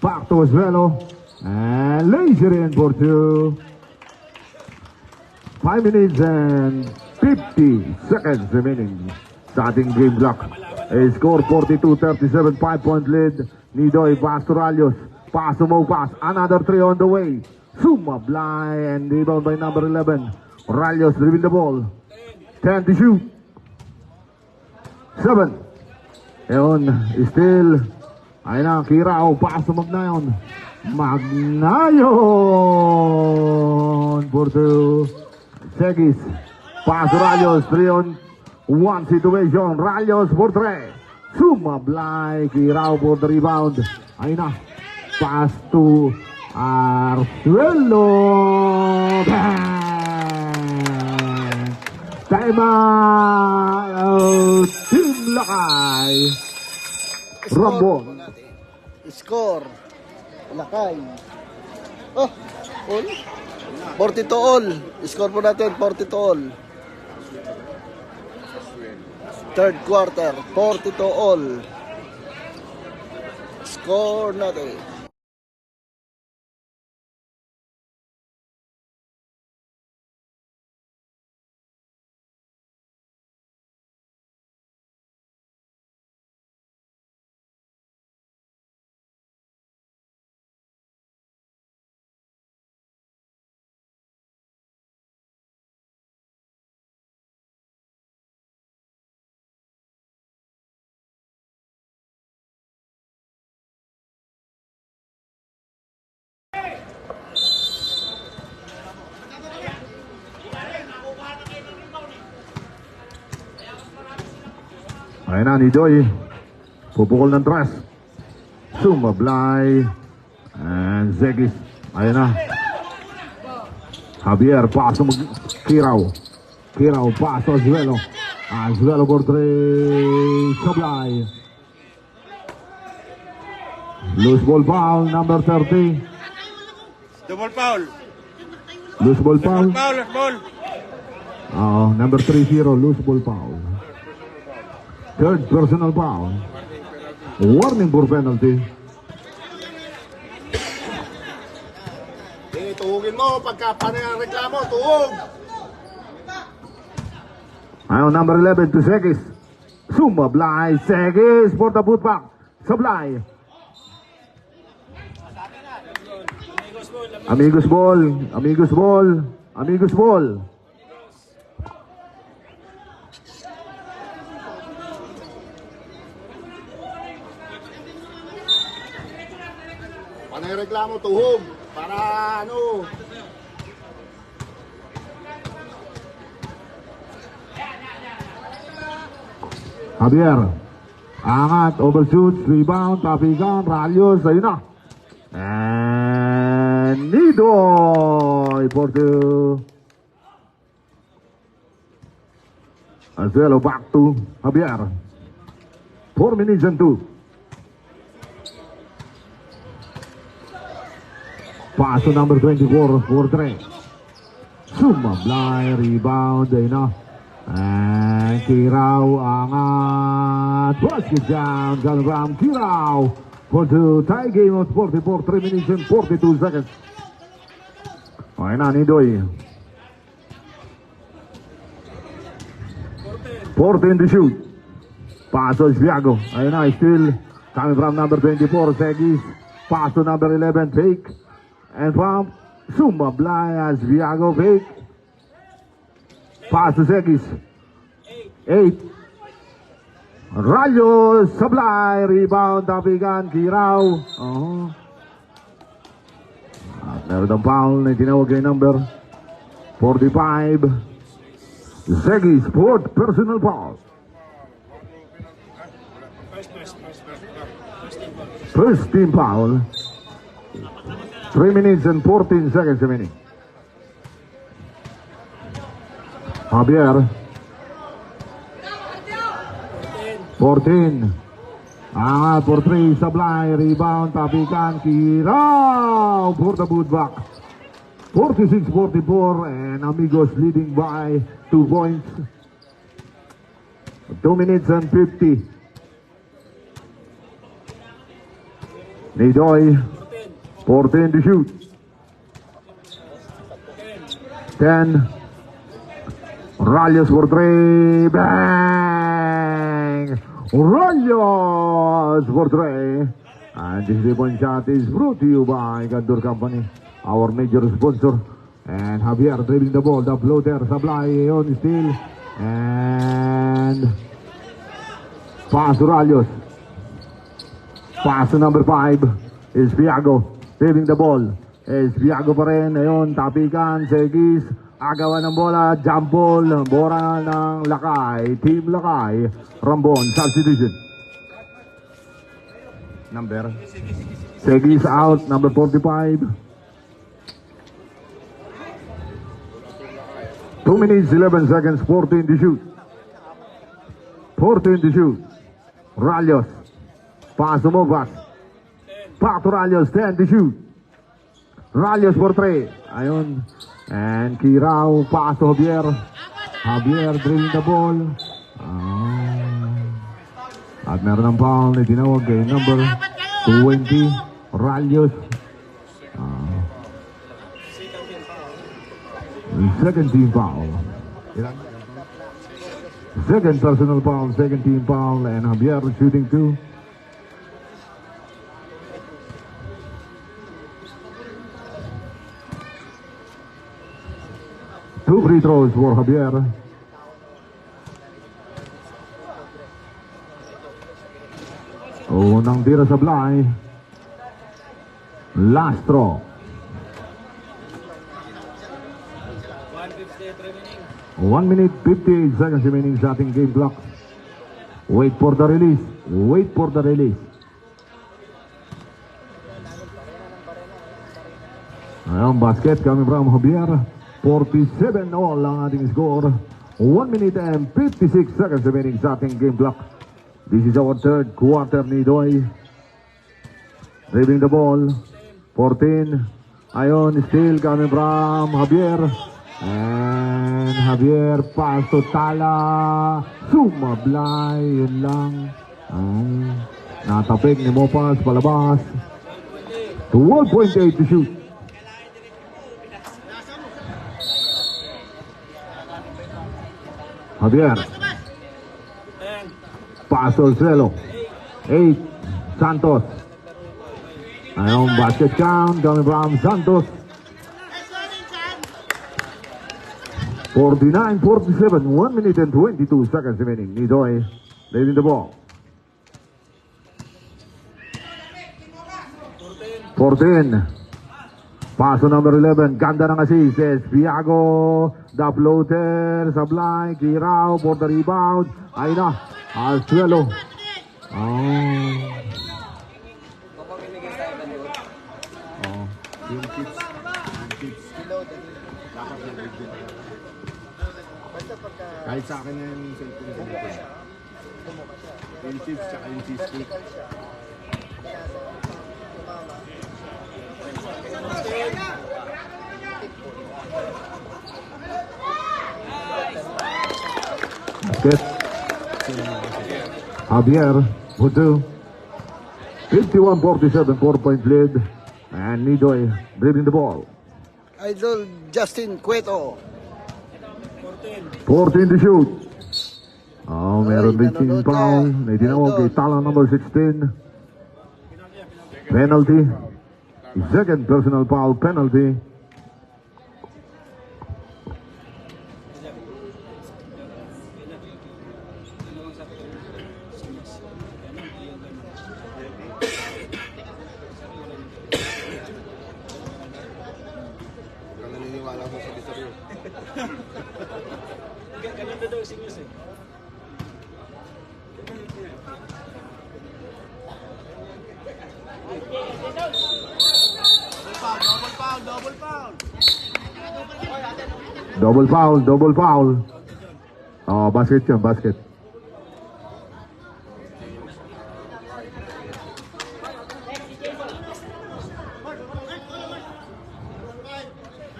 Back to Osvelo. And laser in for 2. 5 minutes and 50 seconds remaining sa ating game clock. A score 42-37, 5-point lead. Nidoy, pass to Ralios. Pass to Mo pass. Another 3 on the way. Sumablay and rebound by number 11. Rayos dribble the ball. 10 to shoot. 7. Ayun, still. Ayun na, Kirao. Pass to Magnayon. Magnayon for 2. Segis. Pass to Rayos. 3 on 1 situation. Rayos for 3. Sumablay. Kirao for the rebound. Ayun na. Pass to Arzuelo. Time out. Team Lakay. Rambo. Score. Lakay. Oh, all. 40 to all. Score po natin, 40 to all. Third quarter, 40 to all. Score natin. Ayun na, ni Joy. Pupukol ng tres. Sumablay. And Zegis. Ayun na. Javier, paso Kirao. Kirao, paso Azuelo. Azuelo for 3. Sablay. Loose ball foul, number 30. Double foul. Loose ball foul. Last ball. Number 30, loose ball foul. Third personal foul. Warning for penalty. Tuhugin mo pagka panay reklamo, tuhog. Ayun, number 11 to Segis. Sumablay. Segis for the putback. Sablay. Amigos ball. Amigos ball. Amigos ball. Panay reklamo, tuhog. Para ano. Javier. Angat. Overshoots. Rebound. Tapikan. Rayos. Ayun na. And Nidoy for 2. Azuelo back to Javier. 4 minutes and 2. Pass to number 24 for 3. Sumablay, rebound, ayun na. And Kirao, angat. Basket down, John Ram, Kirao for 2. Tie game of 44, 3 minutes and 42 seconds. Ayun na, Nidoy. 14 to shoot. Pass to Esbiago. Ayun na, still coming from number 24, Segis. Pass to number 11, fake. And from Sumablay as Viago fake. Pass to Segis. 8. Rayos, Sablay, rebound, tapikan, Kirao. At meron ang foul na tinawag kay number 45. Segis, fourth personal foul. First team foul. 3 minutes and 14 seconds remaining. Javier. 14. Angat for 3. Sablay. Rebound. Tapikan. Kirao for the putback. 46-44. And Amigos leading by 2 points. 2 minutes and 50. Nidoy. 14 to shoot. 10. Rayos for 3. Bang! Rayos for 3. And this 3-point shot is brought to you by Gandur Company, our major sponsor. And Javier dribbling the ball, the floater, Sablay on steal. And pass to Ralios. Pass to number 5 is Viago. Dribbling the ball. Is Viago pa rin. Ayun, tapikan, Segis. Agawan ng bola, jump ball. Bola ng Lakay. Team Lakay. Rambon, substitution. Number. Segis out, number 45. 2 minutes, 11 seconds, 14 to shoot. 14 to shoot. Ralios. Pass to Movas. Back to Ralios, 10 to shoot. Ralios for 3. Ayun. And Kirao, pass to Javier. Javier dribbling the ball. At meron ng foul na tinawag kay number 20. Ralios. Second team foul. Second personal foul, second team foul, and Javier shooting 2. Two free throws for Javier. Unang tira sa Blay. Last throw. 1 minute 58 seconds remaining sa ating game clock. Wait for the release. Wait for the release. Ayun, basket coming from Javier. 47 all ang ating score. 1 minute and 56 seconds remaining sa ating game clock. This is our third quarter ni Doy. Dribbling the ball. 14. Ayun, still coming from Javier. And Javier pass to Tala. Sumablay. Yun lang. Natapik ni Mopas. Palabas. 12.8 to shoot. Javier. Pass to Celo. 8. Santos. Ayun, basket count coming from Santos. 49-47, 1 minute and 22 seconds remaining. Nidoy leading the ball. 14. Paso number 11. Ganda ng assist. Viago. The floater. Sablay. Kirao for the rebound. Ay na. Alsuelo. Yung kids. Dapat yung legit. Kahit sa akin na yung cellphone ko dito. Yung chips tsaka yung cheesecake. Basket. Javier. Butu. 51-47, 4-point lead. And Nidoy dribbling the ball. Idol Justin Cueto. 14 to shoot. Meron din team foul. May tinawag kay Tala number 16. Penalty. Second personal foul penalty. Naniniwala ko sa sabi. Ganito daw singles eh. Double foul, double foul. Basket yun, basket.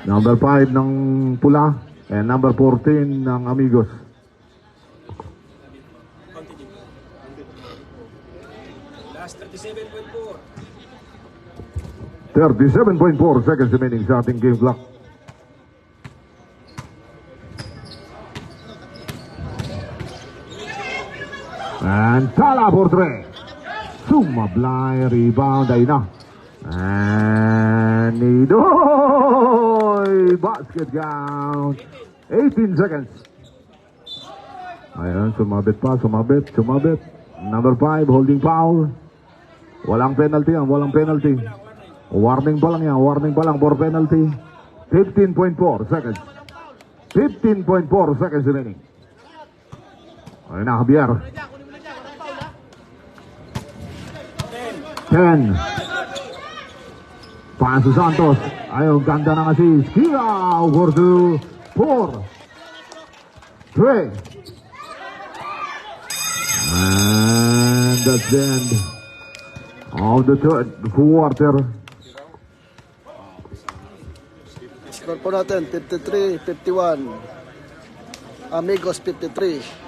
Number 5 ng pula and number 14 ng Amigos. Last 37.4. 37.4 seconds remaining sa ating game clock. And Tala for 3. Sumablay, rebound, ay na. And Nidoy! Basket count. 18 seconds. Ayan, sumabit. Number 5, holding foul. Walang penalty yan, walang penalty. Warning pa lang yan, for penalty. 15.4 seconds. 15.4 seconds remaining. Ayun na, Javier. 10. Paso Santos. Ayun, ganda ng assist. Kirao for 2, 4, 3. And that's the end of the third quarter. Score po natin, 53-51. Amigos, 53.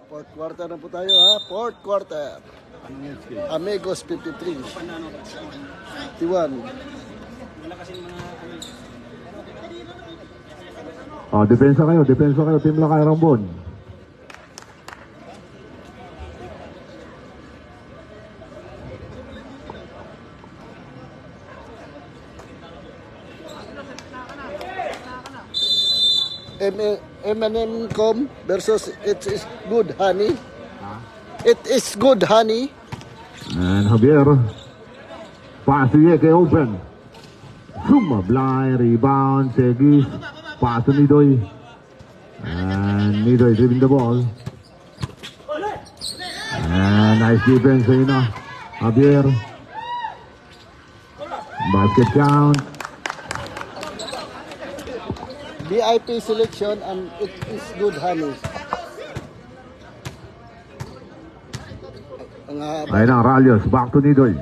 Fourth quarter na po tayo ha. Fourth quarter. Amigos 53. 51. Oh, depensa kayo, Team Lakay Rambon. M&M Com versus It Is Good Honey. It Is Good Honey. And Javier. Paso Yeke open. Sumablay, rebound, Segis. Paso Nidoy. And Nidoy dribbling the ball. And nice defense ayun na. Javier. Basket count. VIP selection and It Is Good Honey. Ayun na, Ralios. Back to Nidoy.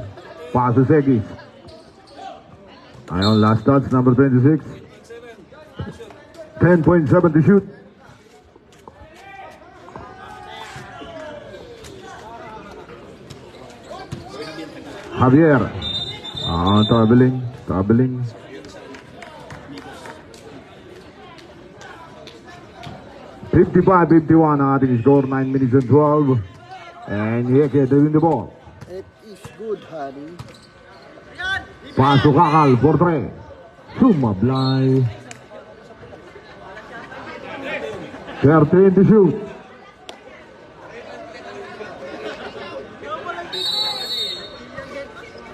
Paso Segis. Ayun, last touch, number 26. 10.7 to shoot. Javier. Traveling. 55-51 ang ating score, 9 minutes and 12. And Yeke doing the ball. It Is Good Honey. Paso Kakal for 3. Sumablay. 13 to shoot.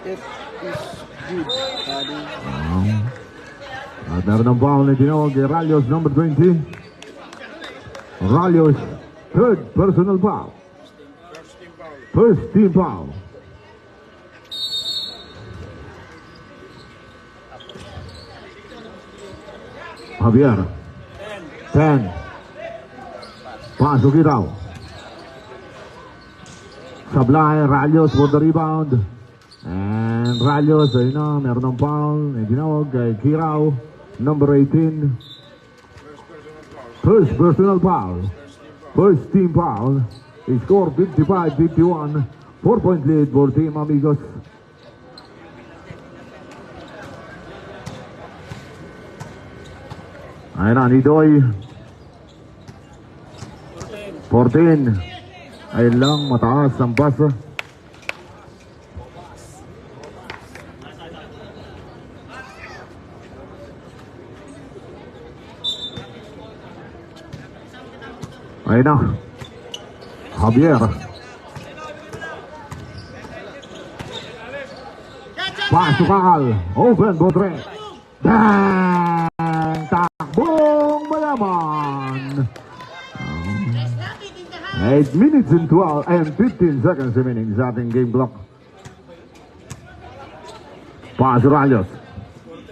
It Is Good Honey. At meron ng foul na tinawag kay Ralios, number 20. Ralios, third personal foul. First team foul. Javier. 10. Pasok itaw. Sablay, Ralios for the rebound. And Ralios, ayun na, meron ng foul. May tinawag kay Kirao, number 18. First personal foul. First team foul. He scored 55-51. 4-point lead for Team Amigos. Ayun na, Nidoy. 14. Ayun lang, mataas ang basa. Ayun na. Javier. Pasok Kakal. Open, Botre. Bang! Takbong mayaman. 8 minutes and 12 and 15 seconds remaining sa ating game clock. Paso Rayos.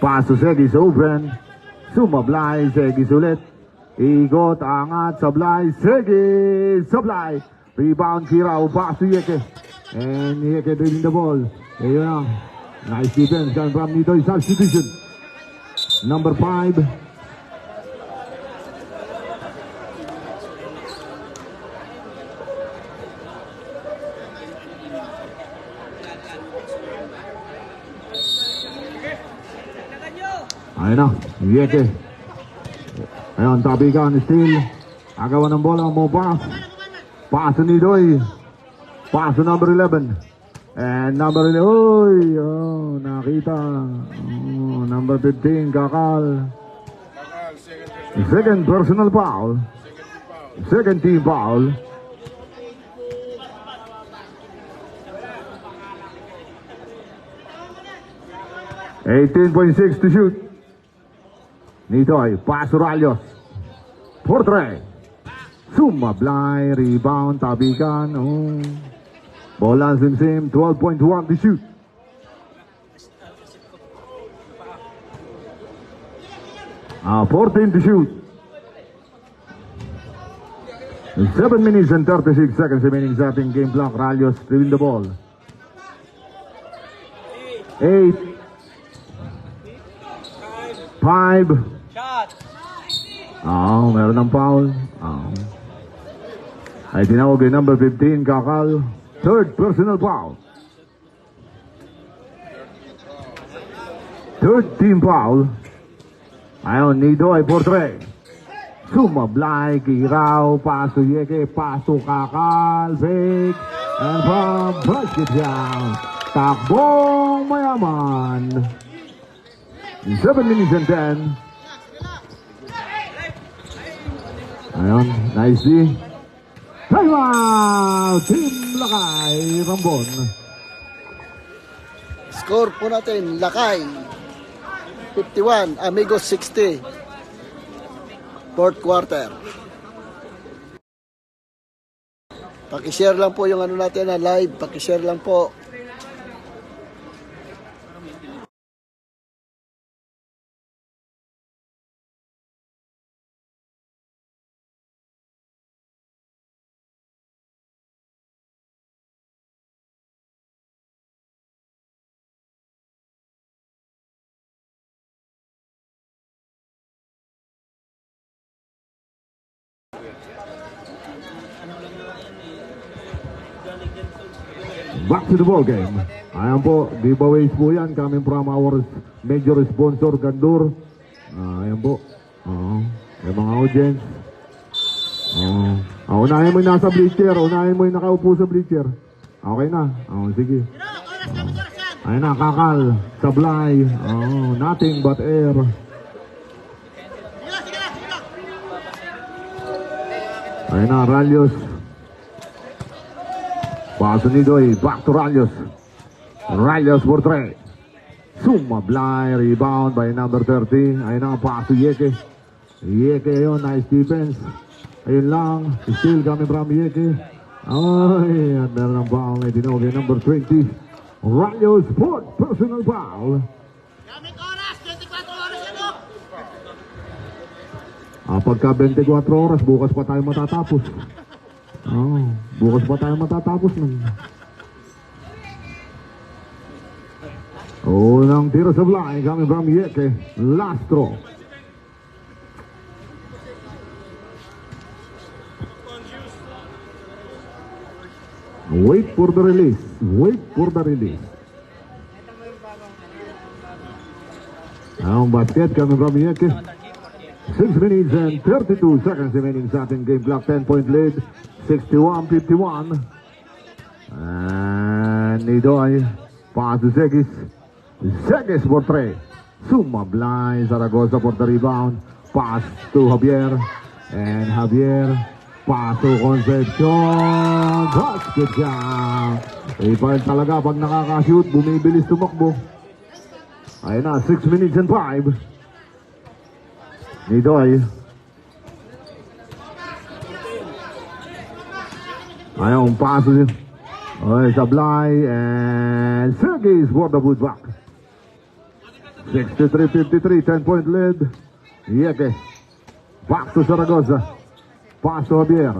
Paso Segis open. Sumablay. Segis ulit. Ikot, angat, sablay. Segis. Sablay. Rebound Kirao. Paso Yeke. And Yeke driving the ball. Ayun na. Nice defense coming from Nitoy. Substitution. Number 5. Ayun na, Yeke. Ayun, tabikan, still. Agawan ng bola, mo pass. Paso ni Doy. Paso number 11. And number 11, oy, oh, nakita. Oh, number 15, Kakal. Second personal foul. Second team foul. .6 to shoot. Nitoy, Paso Rayos. Portray. Sumablay, rebound, tabikan. Oh. Bola Simsim, 12.1 to shoot. 14 to shoot. 7 minutes and 36 seconds remaining sa ating game clock. Rayos driving the ball. 8. 5. Meron ng foul. Ay tinawag yung number 15, Kakal. Third personal foul. Third team foul. Ayon, Nidoy, Portray. Sumablay, Kirao, Paso Yeke, Paso Kakal, fake, and from basket down. Takbong mayaman. 7 minutes and 10. Ayon, nice D. Time out! Team Lakay, Rambon. Score po natin, Lakay 51, Amigos 60. Fourth quarter. Pakishare lang po yung ano natin na live. Pakishare lang po. Back to the ball game. Ayan po, giveaways po yan coming from our major sponsor, Gandur. Ayan po. Yung mga audience. Unahin mo yung nasa bleacher. Unahin mo yung nakaupo sa bleacher. Okay na. Sige. Ayan na, Kakal. Sablay. Nothing but air. Ayan na, Rayos. Paso ni Doy, back to Rayos. Rayos for 3. Sumablay, rebound by number 30. Ayun na, paso Yeke. Yeke yun, nice defense. Ayun lang, still coming from Yeke. Ay, at meron ng foul na itinawag number 20. Rayos, fourth personal foul. Gamit oras, 24 oras yan o. Pagka 24 oras, bukas pa tayo matatapos. Bukas pa tayo matatapos nun. Unang tira sa fly coming from Yeke. Lastro. Wait for the release. Wait for the release. Ang basket coming from Yeke. 6 minutes and 32 seconds remaining sa ating game clock. 10-point lead. 61-51. And Nidoy. Pass to Segis. Segis for 3. Sumablay. Zaragoza for the rebound. Pass to Javier. And Javier. Paso Concepcion. Basket count. Iba talaga pag nakaka-shoot, bumibilis tumakbo. Ayun na, 6 minutes and 5. Nidoy. Ayun, paso. Okay, Sablay and Sergey for the putback. 63-53, 10-point lead. Yeke. Back to Zaragoza. Pass to Javier.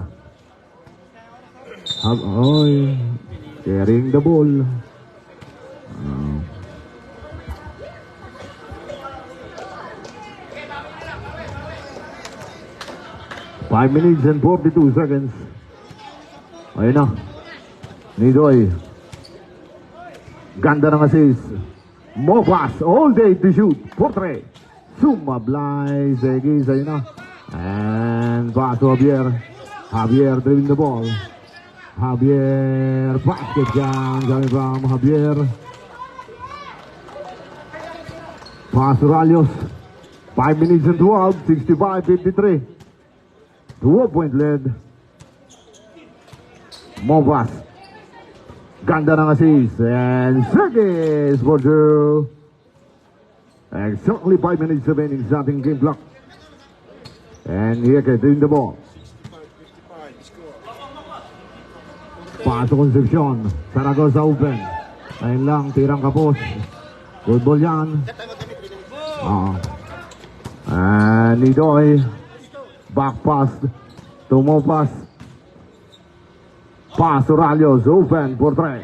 Oy, carrying the ball. 5 minutes and 42 seconds. Ayun na. Nidoy. Ganda ng assist. More pass. All day to shoot. 4-3. Sumablay. Segis. Ayun na. And pass to Javier. Javier dribbling the ball. Javier. Basket down. Coming from Javier. Pass to Ralios. 5 minutes and 12. 65-53. 2-point lead. Movas. Ganda ng assist. And Sergey for two. Exactly 5 minutes remaining sa ating game clock. And Hieke doing the ball. 55, score. Paso Concepcion. Zaragoza open. Ayun lang, tirang kapos. Good ball yan. And Nidoy. Back pass. Tumopas. Pass to Ralios. Open for 3.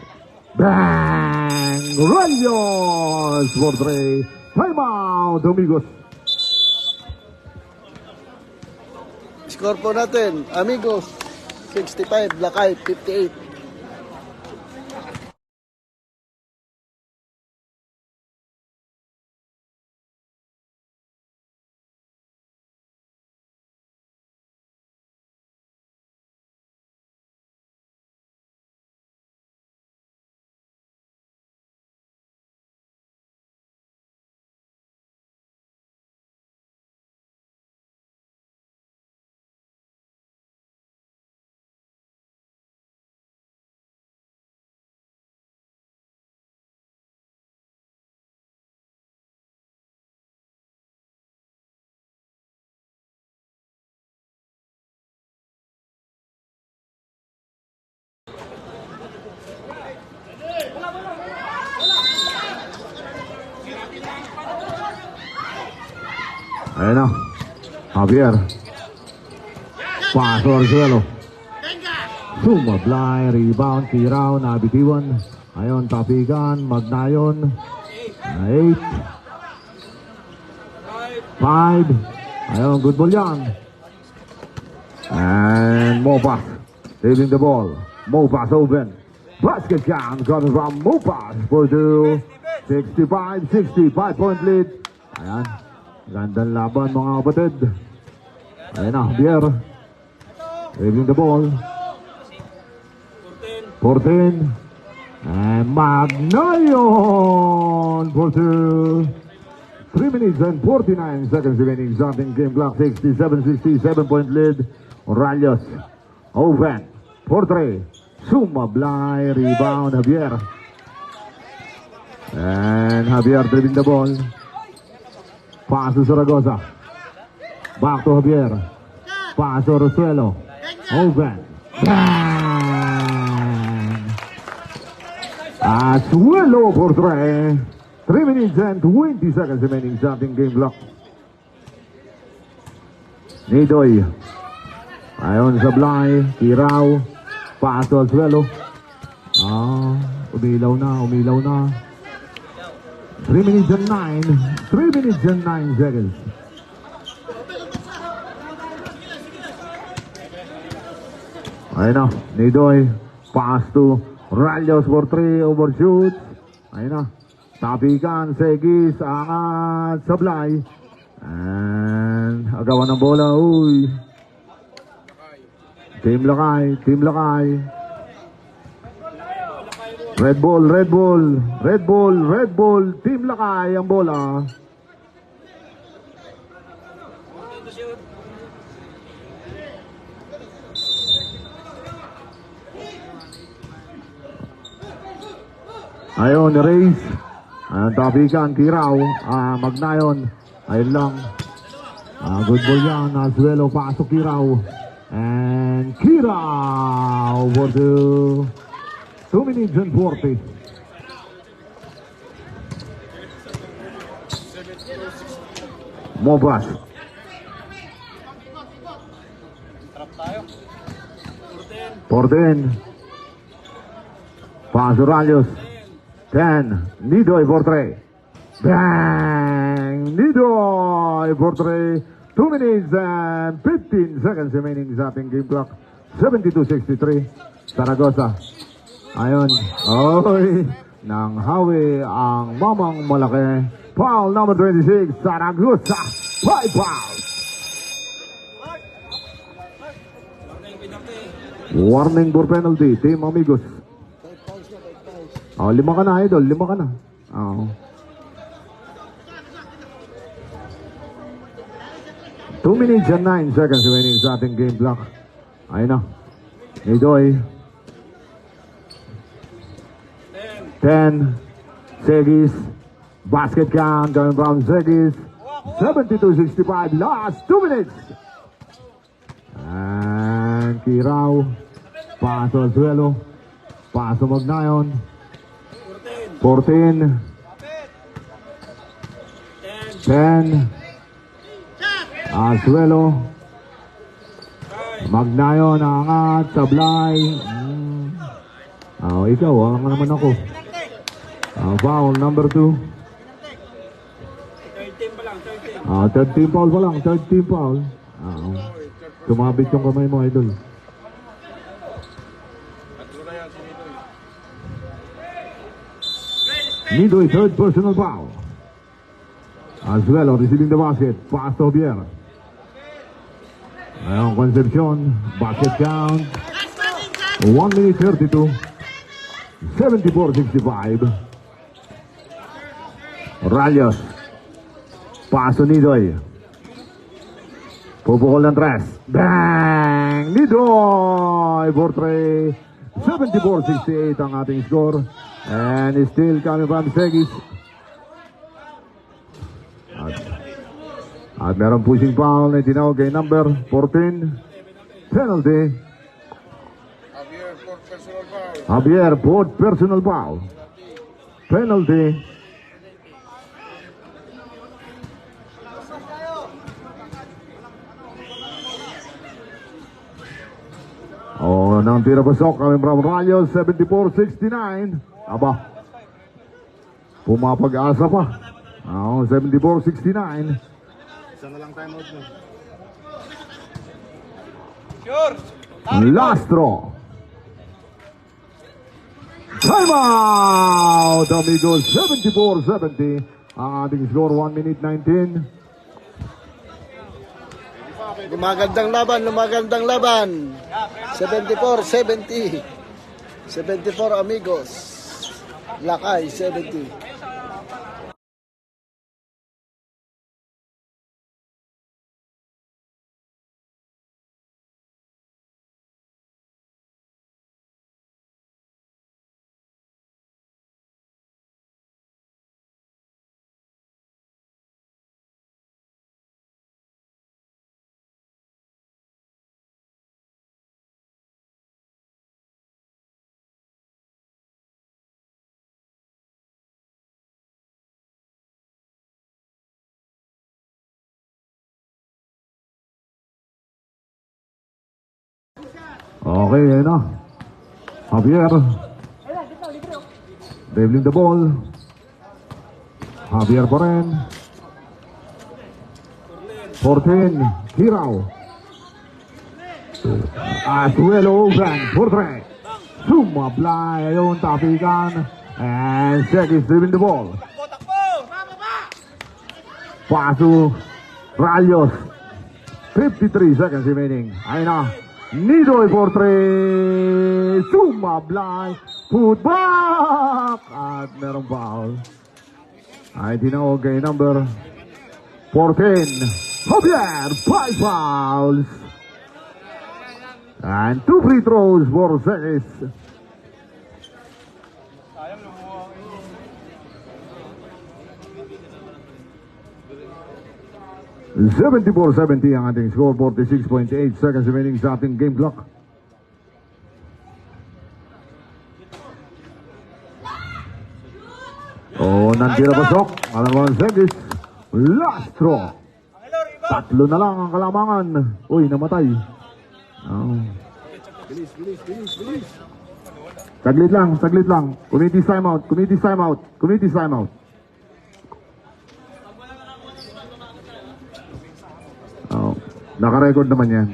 Bang! Ralios for 3. Time out, amigos. Score po natin, amigos, 65, Lakay, 58. Ayun na. Javier. Paso Arzuelo. Sumablay. Rebound. Tiraw. Nabitiwan. Ayun. Tapigan. Magnayon. 8. 5. Ayun. Good ball yan. And Mopas. Saving the ball. Mopas open. Basket count coming from Mopas for 2. 65-60. 5-point lead. Ayan. Gandang laban mga kapatid. Ayan na, Javier. Saving the ball. 14. And Magnayon for 2. 3 minutes and 49 seconds remaining. Starting game clock 67-60. 7-point lead. Ralios. Open. For 3. Sumablay. Rebound, Javier. And Javier dribbling the ball. Pass to Zaragoza. Back to Javier. Pass to Rosuelo. Open. Bang! Asuelo for 3. 3 minutes and 20 seconds remaining. Starting game clock. Nidoy. Ayon Sablay. Tiraw. Pass to Asuelo. Umilaw na. 3 minutes and 9. 3 minutes and 9 seconds. Ayun na. Nidoy. Pass to Ralios for 3. Overshoot. Ayun na. Tapikan. Segis. Angat. Sablay. And agawan ng bola. Uy. Team Lakay. Red ball. Team Lakay ang bola. Ayun, race. Ang tapikan, Kiraw. Magnayon. Ayun lang. Good ball yan. Azuelo, pasok Kiraw. And Kiraw for the 2 minutes and 40. Mobas. Porten. Paso Rayos. 10. Nidoy for 3. Bang! Nidoy for 3. 2 minutes and 15 seconds remaining sa ating game clock. 72-63. Saragosa. Ayun. Oy. Nang hawi ang mamang malaki. Foul number 26. Saragosa. 5 fouls. Warning for penalty. Team Amigos. 5 ka na, idol. 5 ka na. 2 minutes and 9 seconds remaining sa ating game clock. Ayun na. Nidoy. 10. Segis. Basket count coming from Segis. 72-65. Last 2 minutes. And Kiraw. Paso Azuelo. Paso Magnayon. 14. 10. Azuelo. Magnayon, angat, sablay. Ikaw, alam nga naman ako. Foul number 2. Third team foul pa lang, third team foul. Tumabit yung kamay mo, idol. Nidoy, third personal foul. Azuelo receiving the basket. Pass to Javier. Ayun, Concepcion. Basket count. 1 minute 32. 74-65. Rayos. Paso Nidoy. Pupukol ng tres. Bang! Nidoy for 3. 74-68 ang ating score. And still coming from Segis. At meron pushing foul na tinawag kay number 14. Penalty. Javier, fourth personal foul. Penalty. Nang tira pasok kami from Rayos. 74-69. Aba, pumapag-asa pa. 74-69. Isa na lang time out mo. Last draw. Time out, amigos. 74-70. Ang ating score, 1 minute 19. Lumagandang laban. 74-70. 74 amigos. Lakay, 70. Okay, ayun na. Javier. Dribbling the ball. Javier pa rin. 14. Kiraw. Azuelo open. 4-3. Sumablay. Ayun, tapikan. And Segis dribbling the ball. Paso. Rayos. 53 seconds remaining. Ayun na. Nidoy for 3. Sumablay. Put back. At merong foul. Ay tinawag kay number 14. Javier. 5 fouls. And 2 free throws for Segis. 74-70 ang ating score, 46.8 seconds remaining sa ating game clock. Oh, nandito pasok. Alam mo, Segis. Last draw. Tatlo na lang ang kalamangan. Uy, namatay. Oh. Bilis, bilis, bilis, bilis. Saglit lang. Committee timeout. Oh, naka-record naman yan.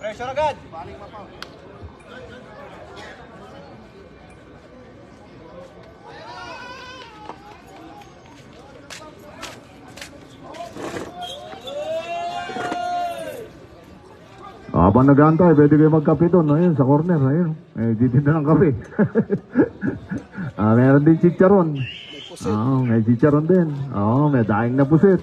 Pressure agad. Habang nag-aantay, pwede kayo magkape doon. Ayun, sa corner. Ayun. Titinda ng kape. Meron din chicharon. May chicharon din. May daing na pusit.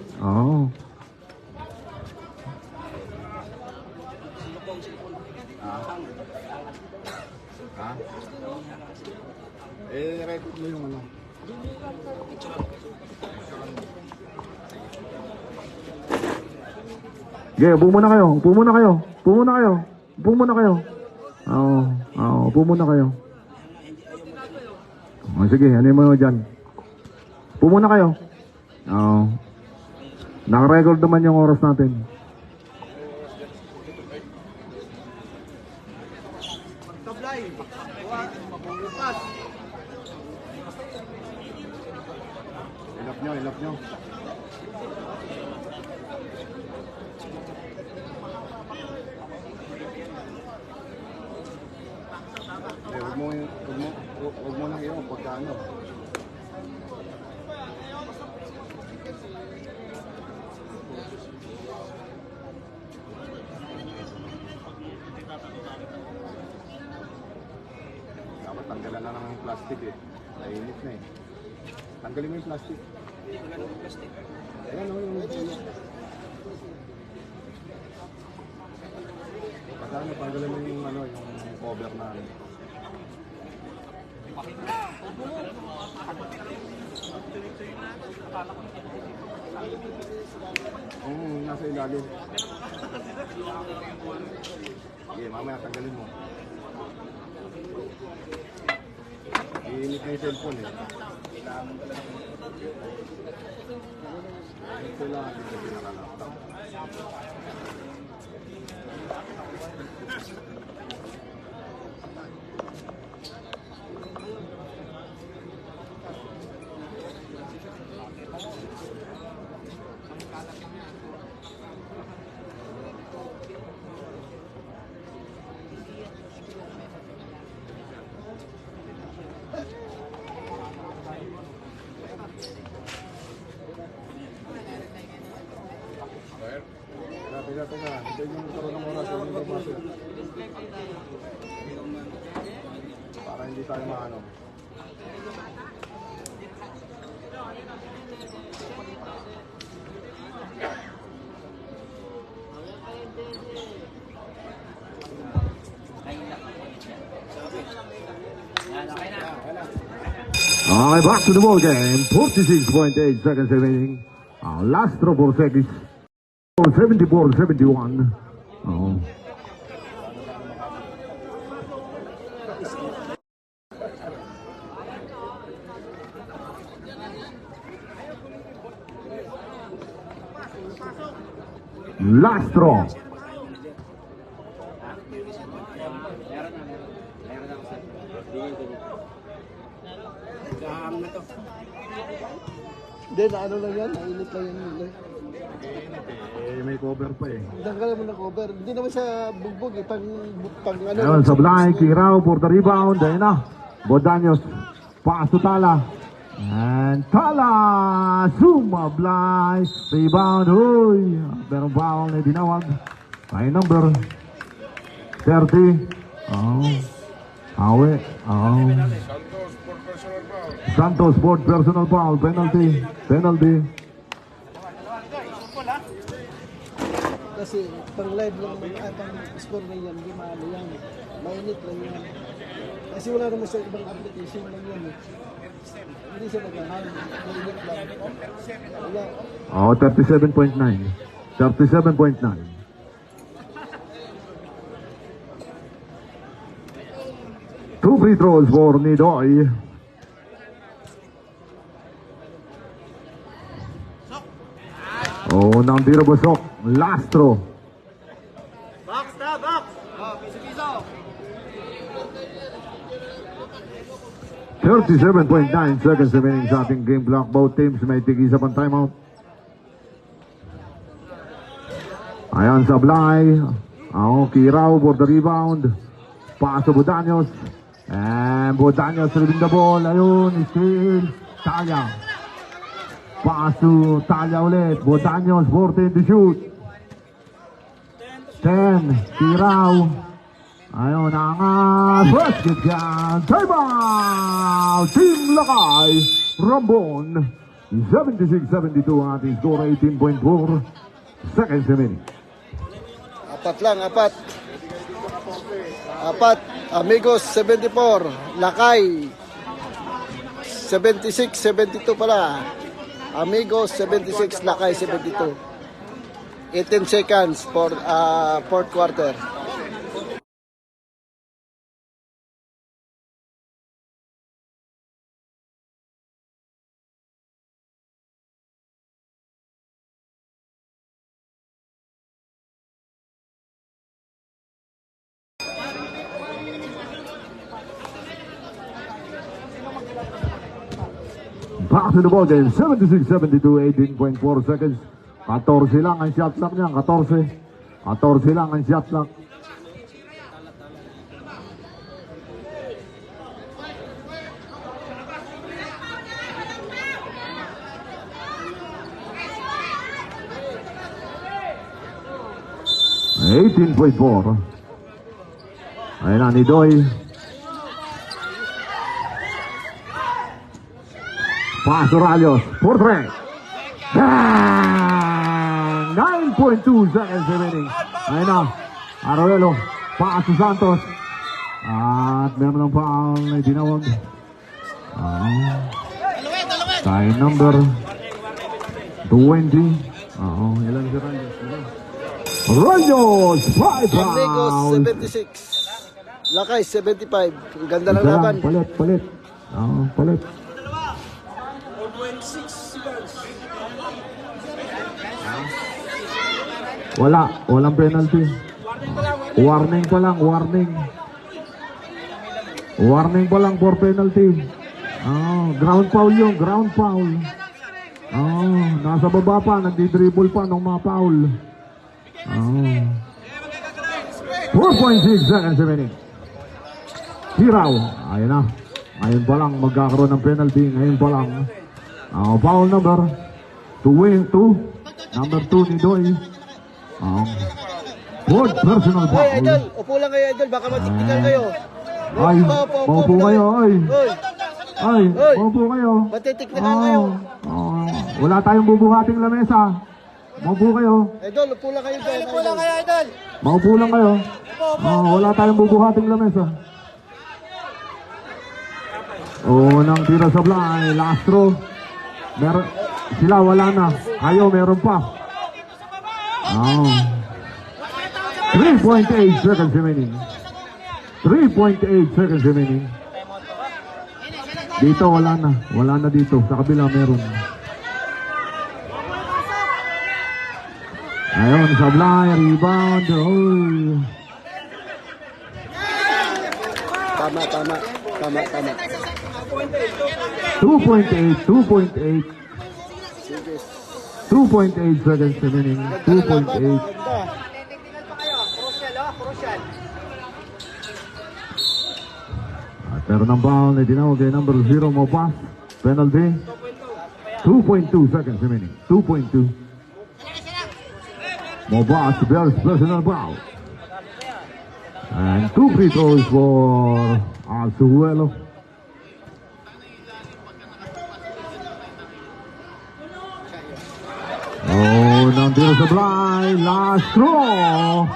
Record mo yung ano. Okay, upo muna kayo. Upo muna kayo. Sige, ano mo dyan? Upo muna kayo. Naka-record naman yung oras natin. Ilap nyo. Huwag mo nang iyo pagka ano. Dapat tanggalan na ng plastic eh. Nainit na eh. Tanggalin mo yung plastic. Ayan o yung pagkano, tanggalin mo yung ano, yung cover na ano. Nasa ilalim. Sige, mamaya tanggalin mo. Iinit na yung cellphone eh. Ito lang ating pinaka-laptop. Teka. Ito yung karoon ng oras. Yung babasa. Para hindi tayo maano. Okay, back to the ball game. 46.8 seconds remaining. Last throw for Segis. 74-71. Last throw. Hindi, ano lang yan. Nainit lang yan. May cover pa eh. Tanggalan mo na cover. Hindi naman sa bugbog eh. Pang ano. Ayun, Sablay, Kirao for the rebound. Ayun na. Bodanyos. Pass to Tala. And Tala. Sumablay. Rebound. Uy. Pero foul na dinawag. Ay number 30. Awe. Santos Sport personal foul. Penalty. Kasi pang live lang naman, pang score na yan, di maano yan. Mainit lang yan. Kasi wala naman sa ibang application lang yun. Hindi siya nag-ahal. Wala. Oh, 37.9. 37.9. Two free throws for Nidoy. Oh, nang tira busok. Last throw. Box na, box! Oh, piso-piso! 37.9 seconds remaining sa ating game clock. Both teams may tig-isa pang timeout. Ayan sa Blay. Kirao for the rebound. Paso Bodanios. And Bodanios reving the ball. Ayun, still Talya. Paso Talya ulit. Bodanios 14 to shoot. 10. Kirao. Ayun, angas. Basket yan. Timeout. Team Lakay. Rambon. 76-72 ang ating score. 18.4 seconds remaining. Apat lang, apat. Apat. Amigos, 74. Lakay. 76-72 pala. Amigos, 76. Lakay, 72. 18 seconds for fourth quarter. Back to the ball game, 76-72, 18.4 seconds. 14 lang ang shot clock niya, 14. 14 lang ang shot clock. Ayun na, Nidoy. Paso Ralios, 4-3. 9.2 seconds remaining. Ayun na, Aruelo, Paso Santos. At meron ng foul na dinawag. Time number 20. Ilan si Ralios? Ralios, 5 Amigos, fouls. 76. Lakay, 75. Ang ganda ng laban. Palit. Palit. 4.6 seconds. Walang penalty. Warning pa lang. Warning pa lang for penalty. Ground foul yun, ground foul. Nasa baba pa, nagdi-dribble pa nung mga foul. 4.6 seconds remaining. Kirao. Ayun na. Ngayon pa lang magkakaroon ng penalty. Ngayon pa lang. Foul number 2. Number 2 ni Doy. Fourth personal Ay, foul. idol. Upo lang kayo, idol. Baka matiktikal kayo. Ay, maupo kayo. Ay, Oy. maupo kayo. Matitiktikan kayo. Wala tayong bubuhating lamesa. Maupo kayo. Idol, upo lang kayo dyan. Upo lang kayo, idol! Maupo lang kayo. Wala tayong bubuhating lamesa. Unang tira sa Blay. Last throw. Sila wala na. Kayo meron pa. 3.8 seconds remaining. 3.8 seconds remaining. Dito wala na. Wala na dito. Sa kabila meron. Ayun, Sablay, rebound. Tama. 2.8 seconds remaining. 2.8. At meron ng foul na tinawag kay number 0 mo pass. Penalty. 2.2 seconds remaining. 2.2. Mobas bears personal foul. And 2 free throws for Arzuelo. Nandito sa Blay. Last throw.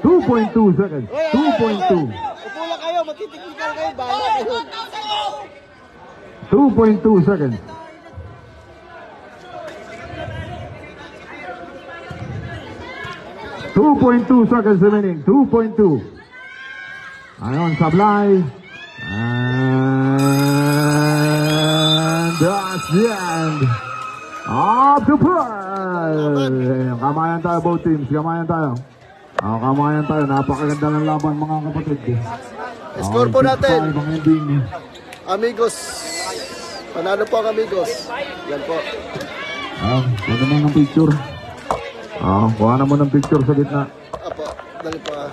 2.2 seconds. 2.2. Upo lang kayo, matitiktikan kayo. bahala kayo. 2.2 seconds. 2.2 seconds remaining. 2.2. Ayon, sablay. And that's the end of the pearl. Kamayan tayo, both teams. Kamayan tayo. Kamayan tayo. Napakaganda ng laban, mga kapatid. Score po natin. 6-5 ang ending. Amigos. Panalo po ang amigos. Yan po. Kuha naman ng picture. Kuha naman ng picture sa gitna. Apo, dali po ah.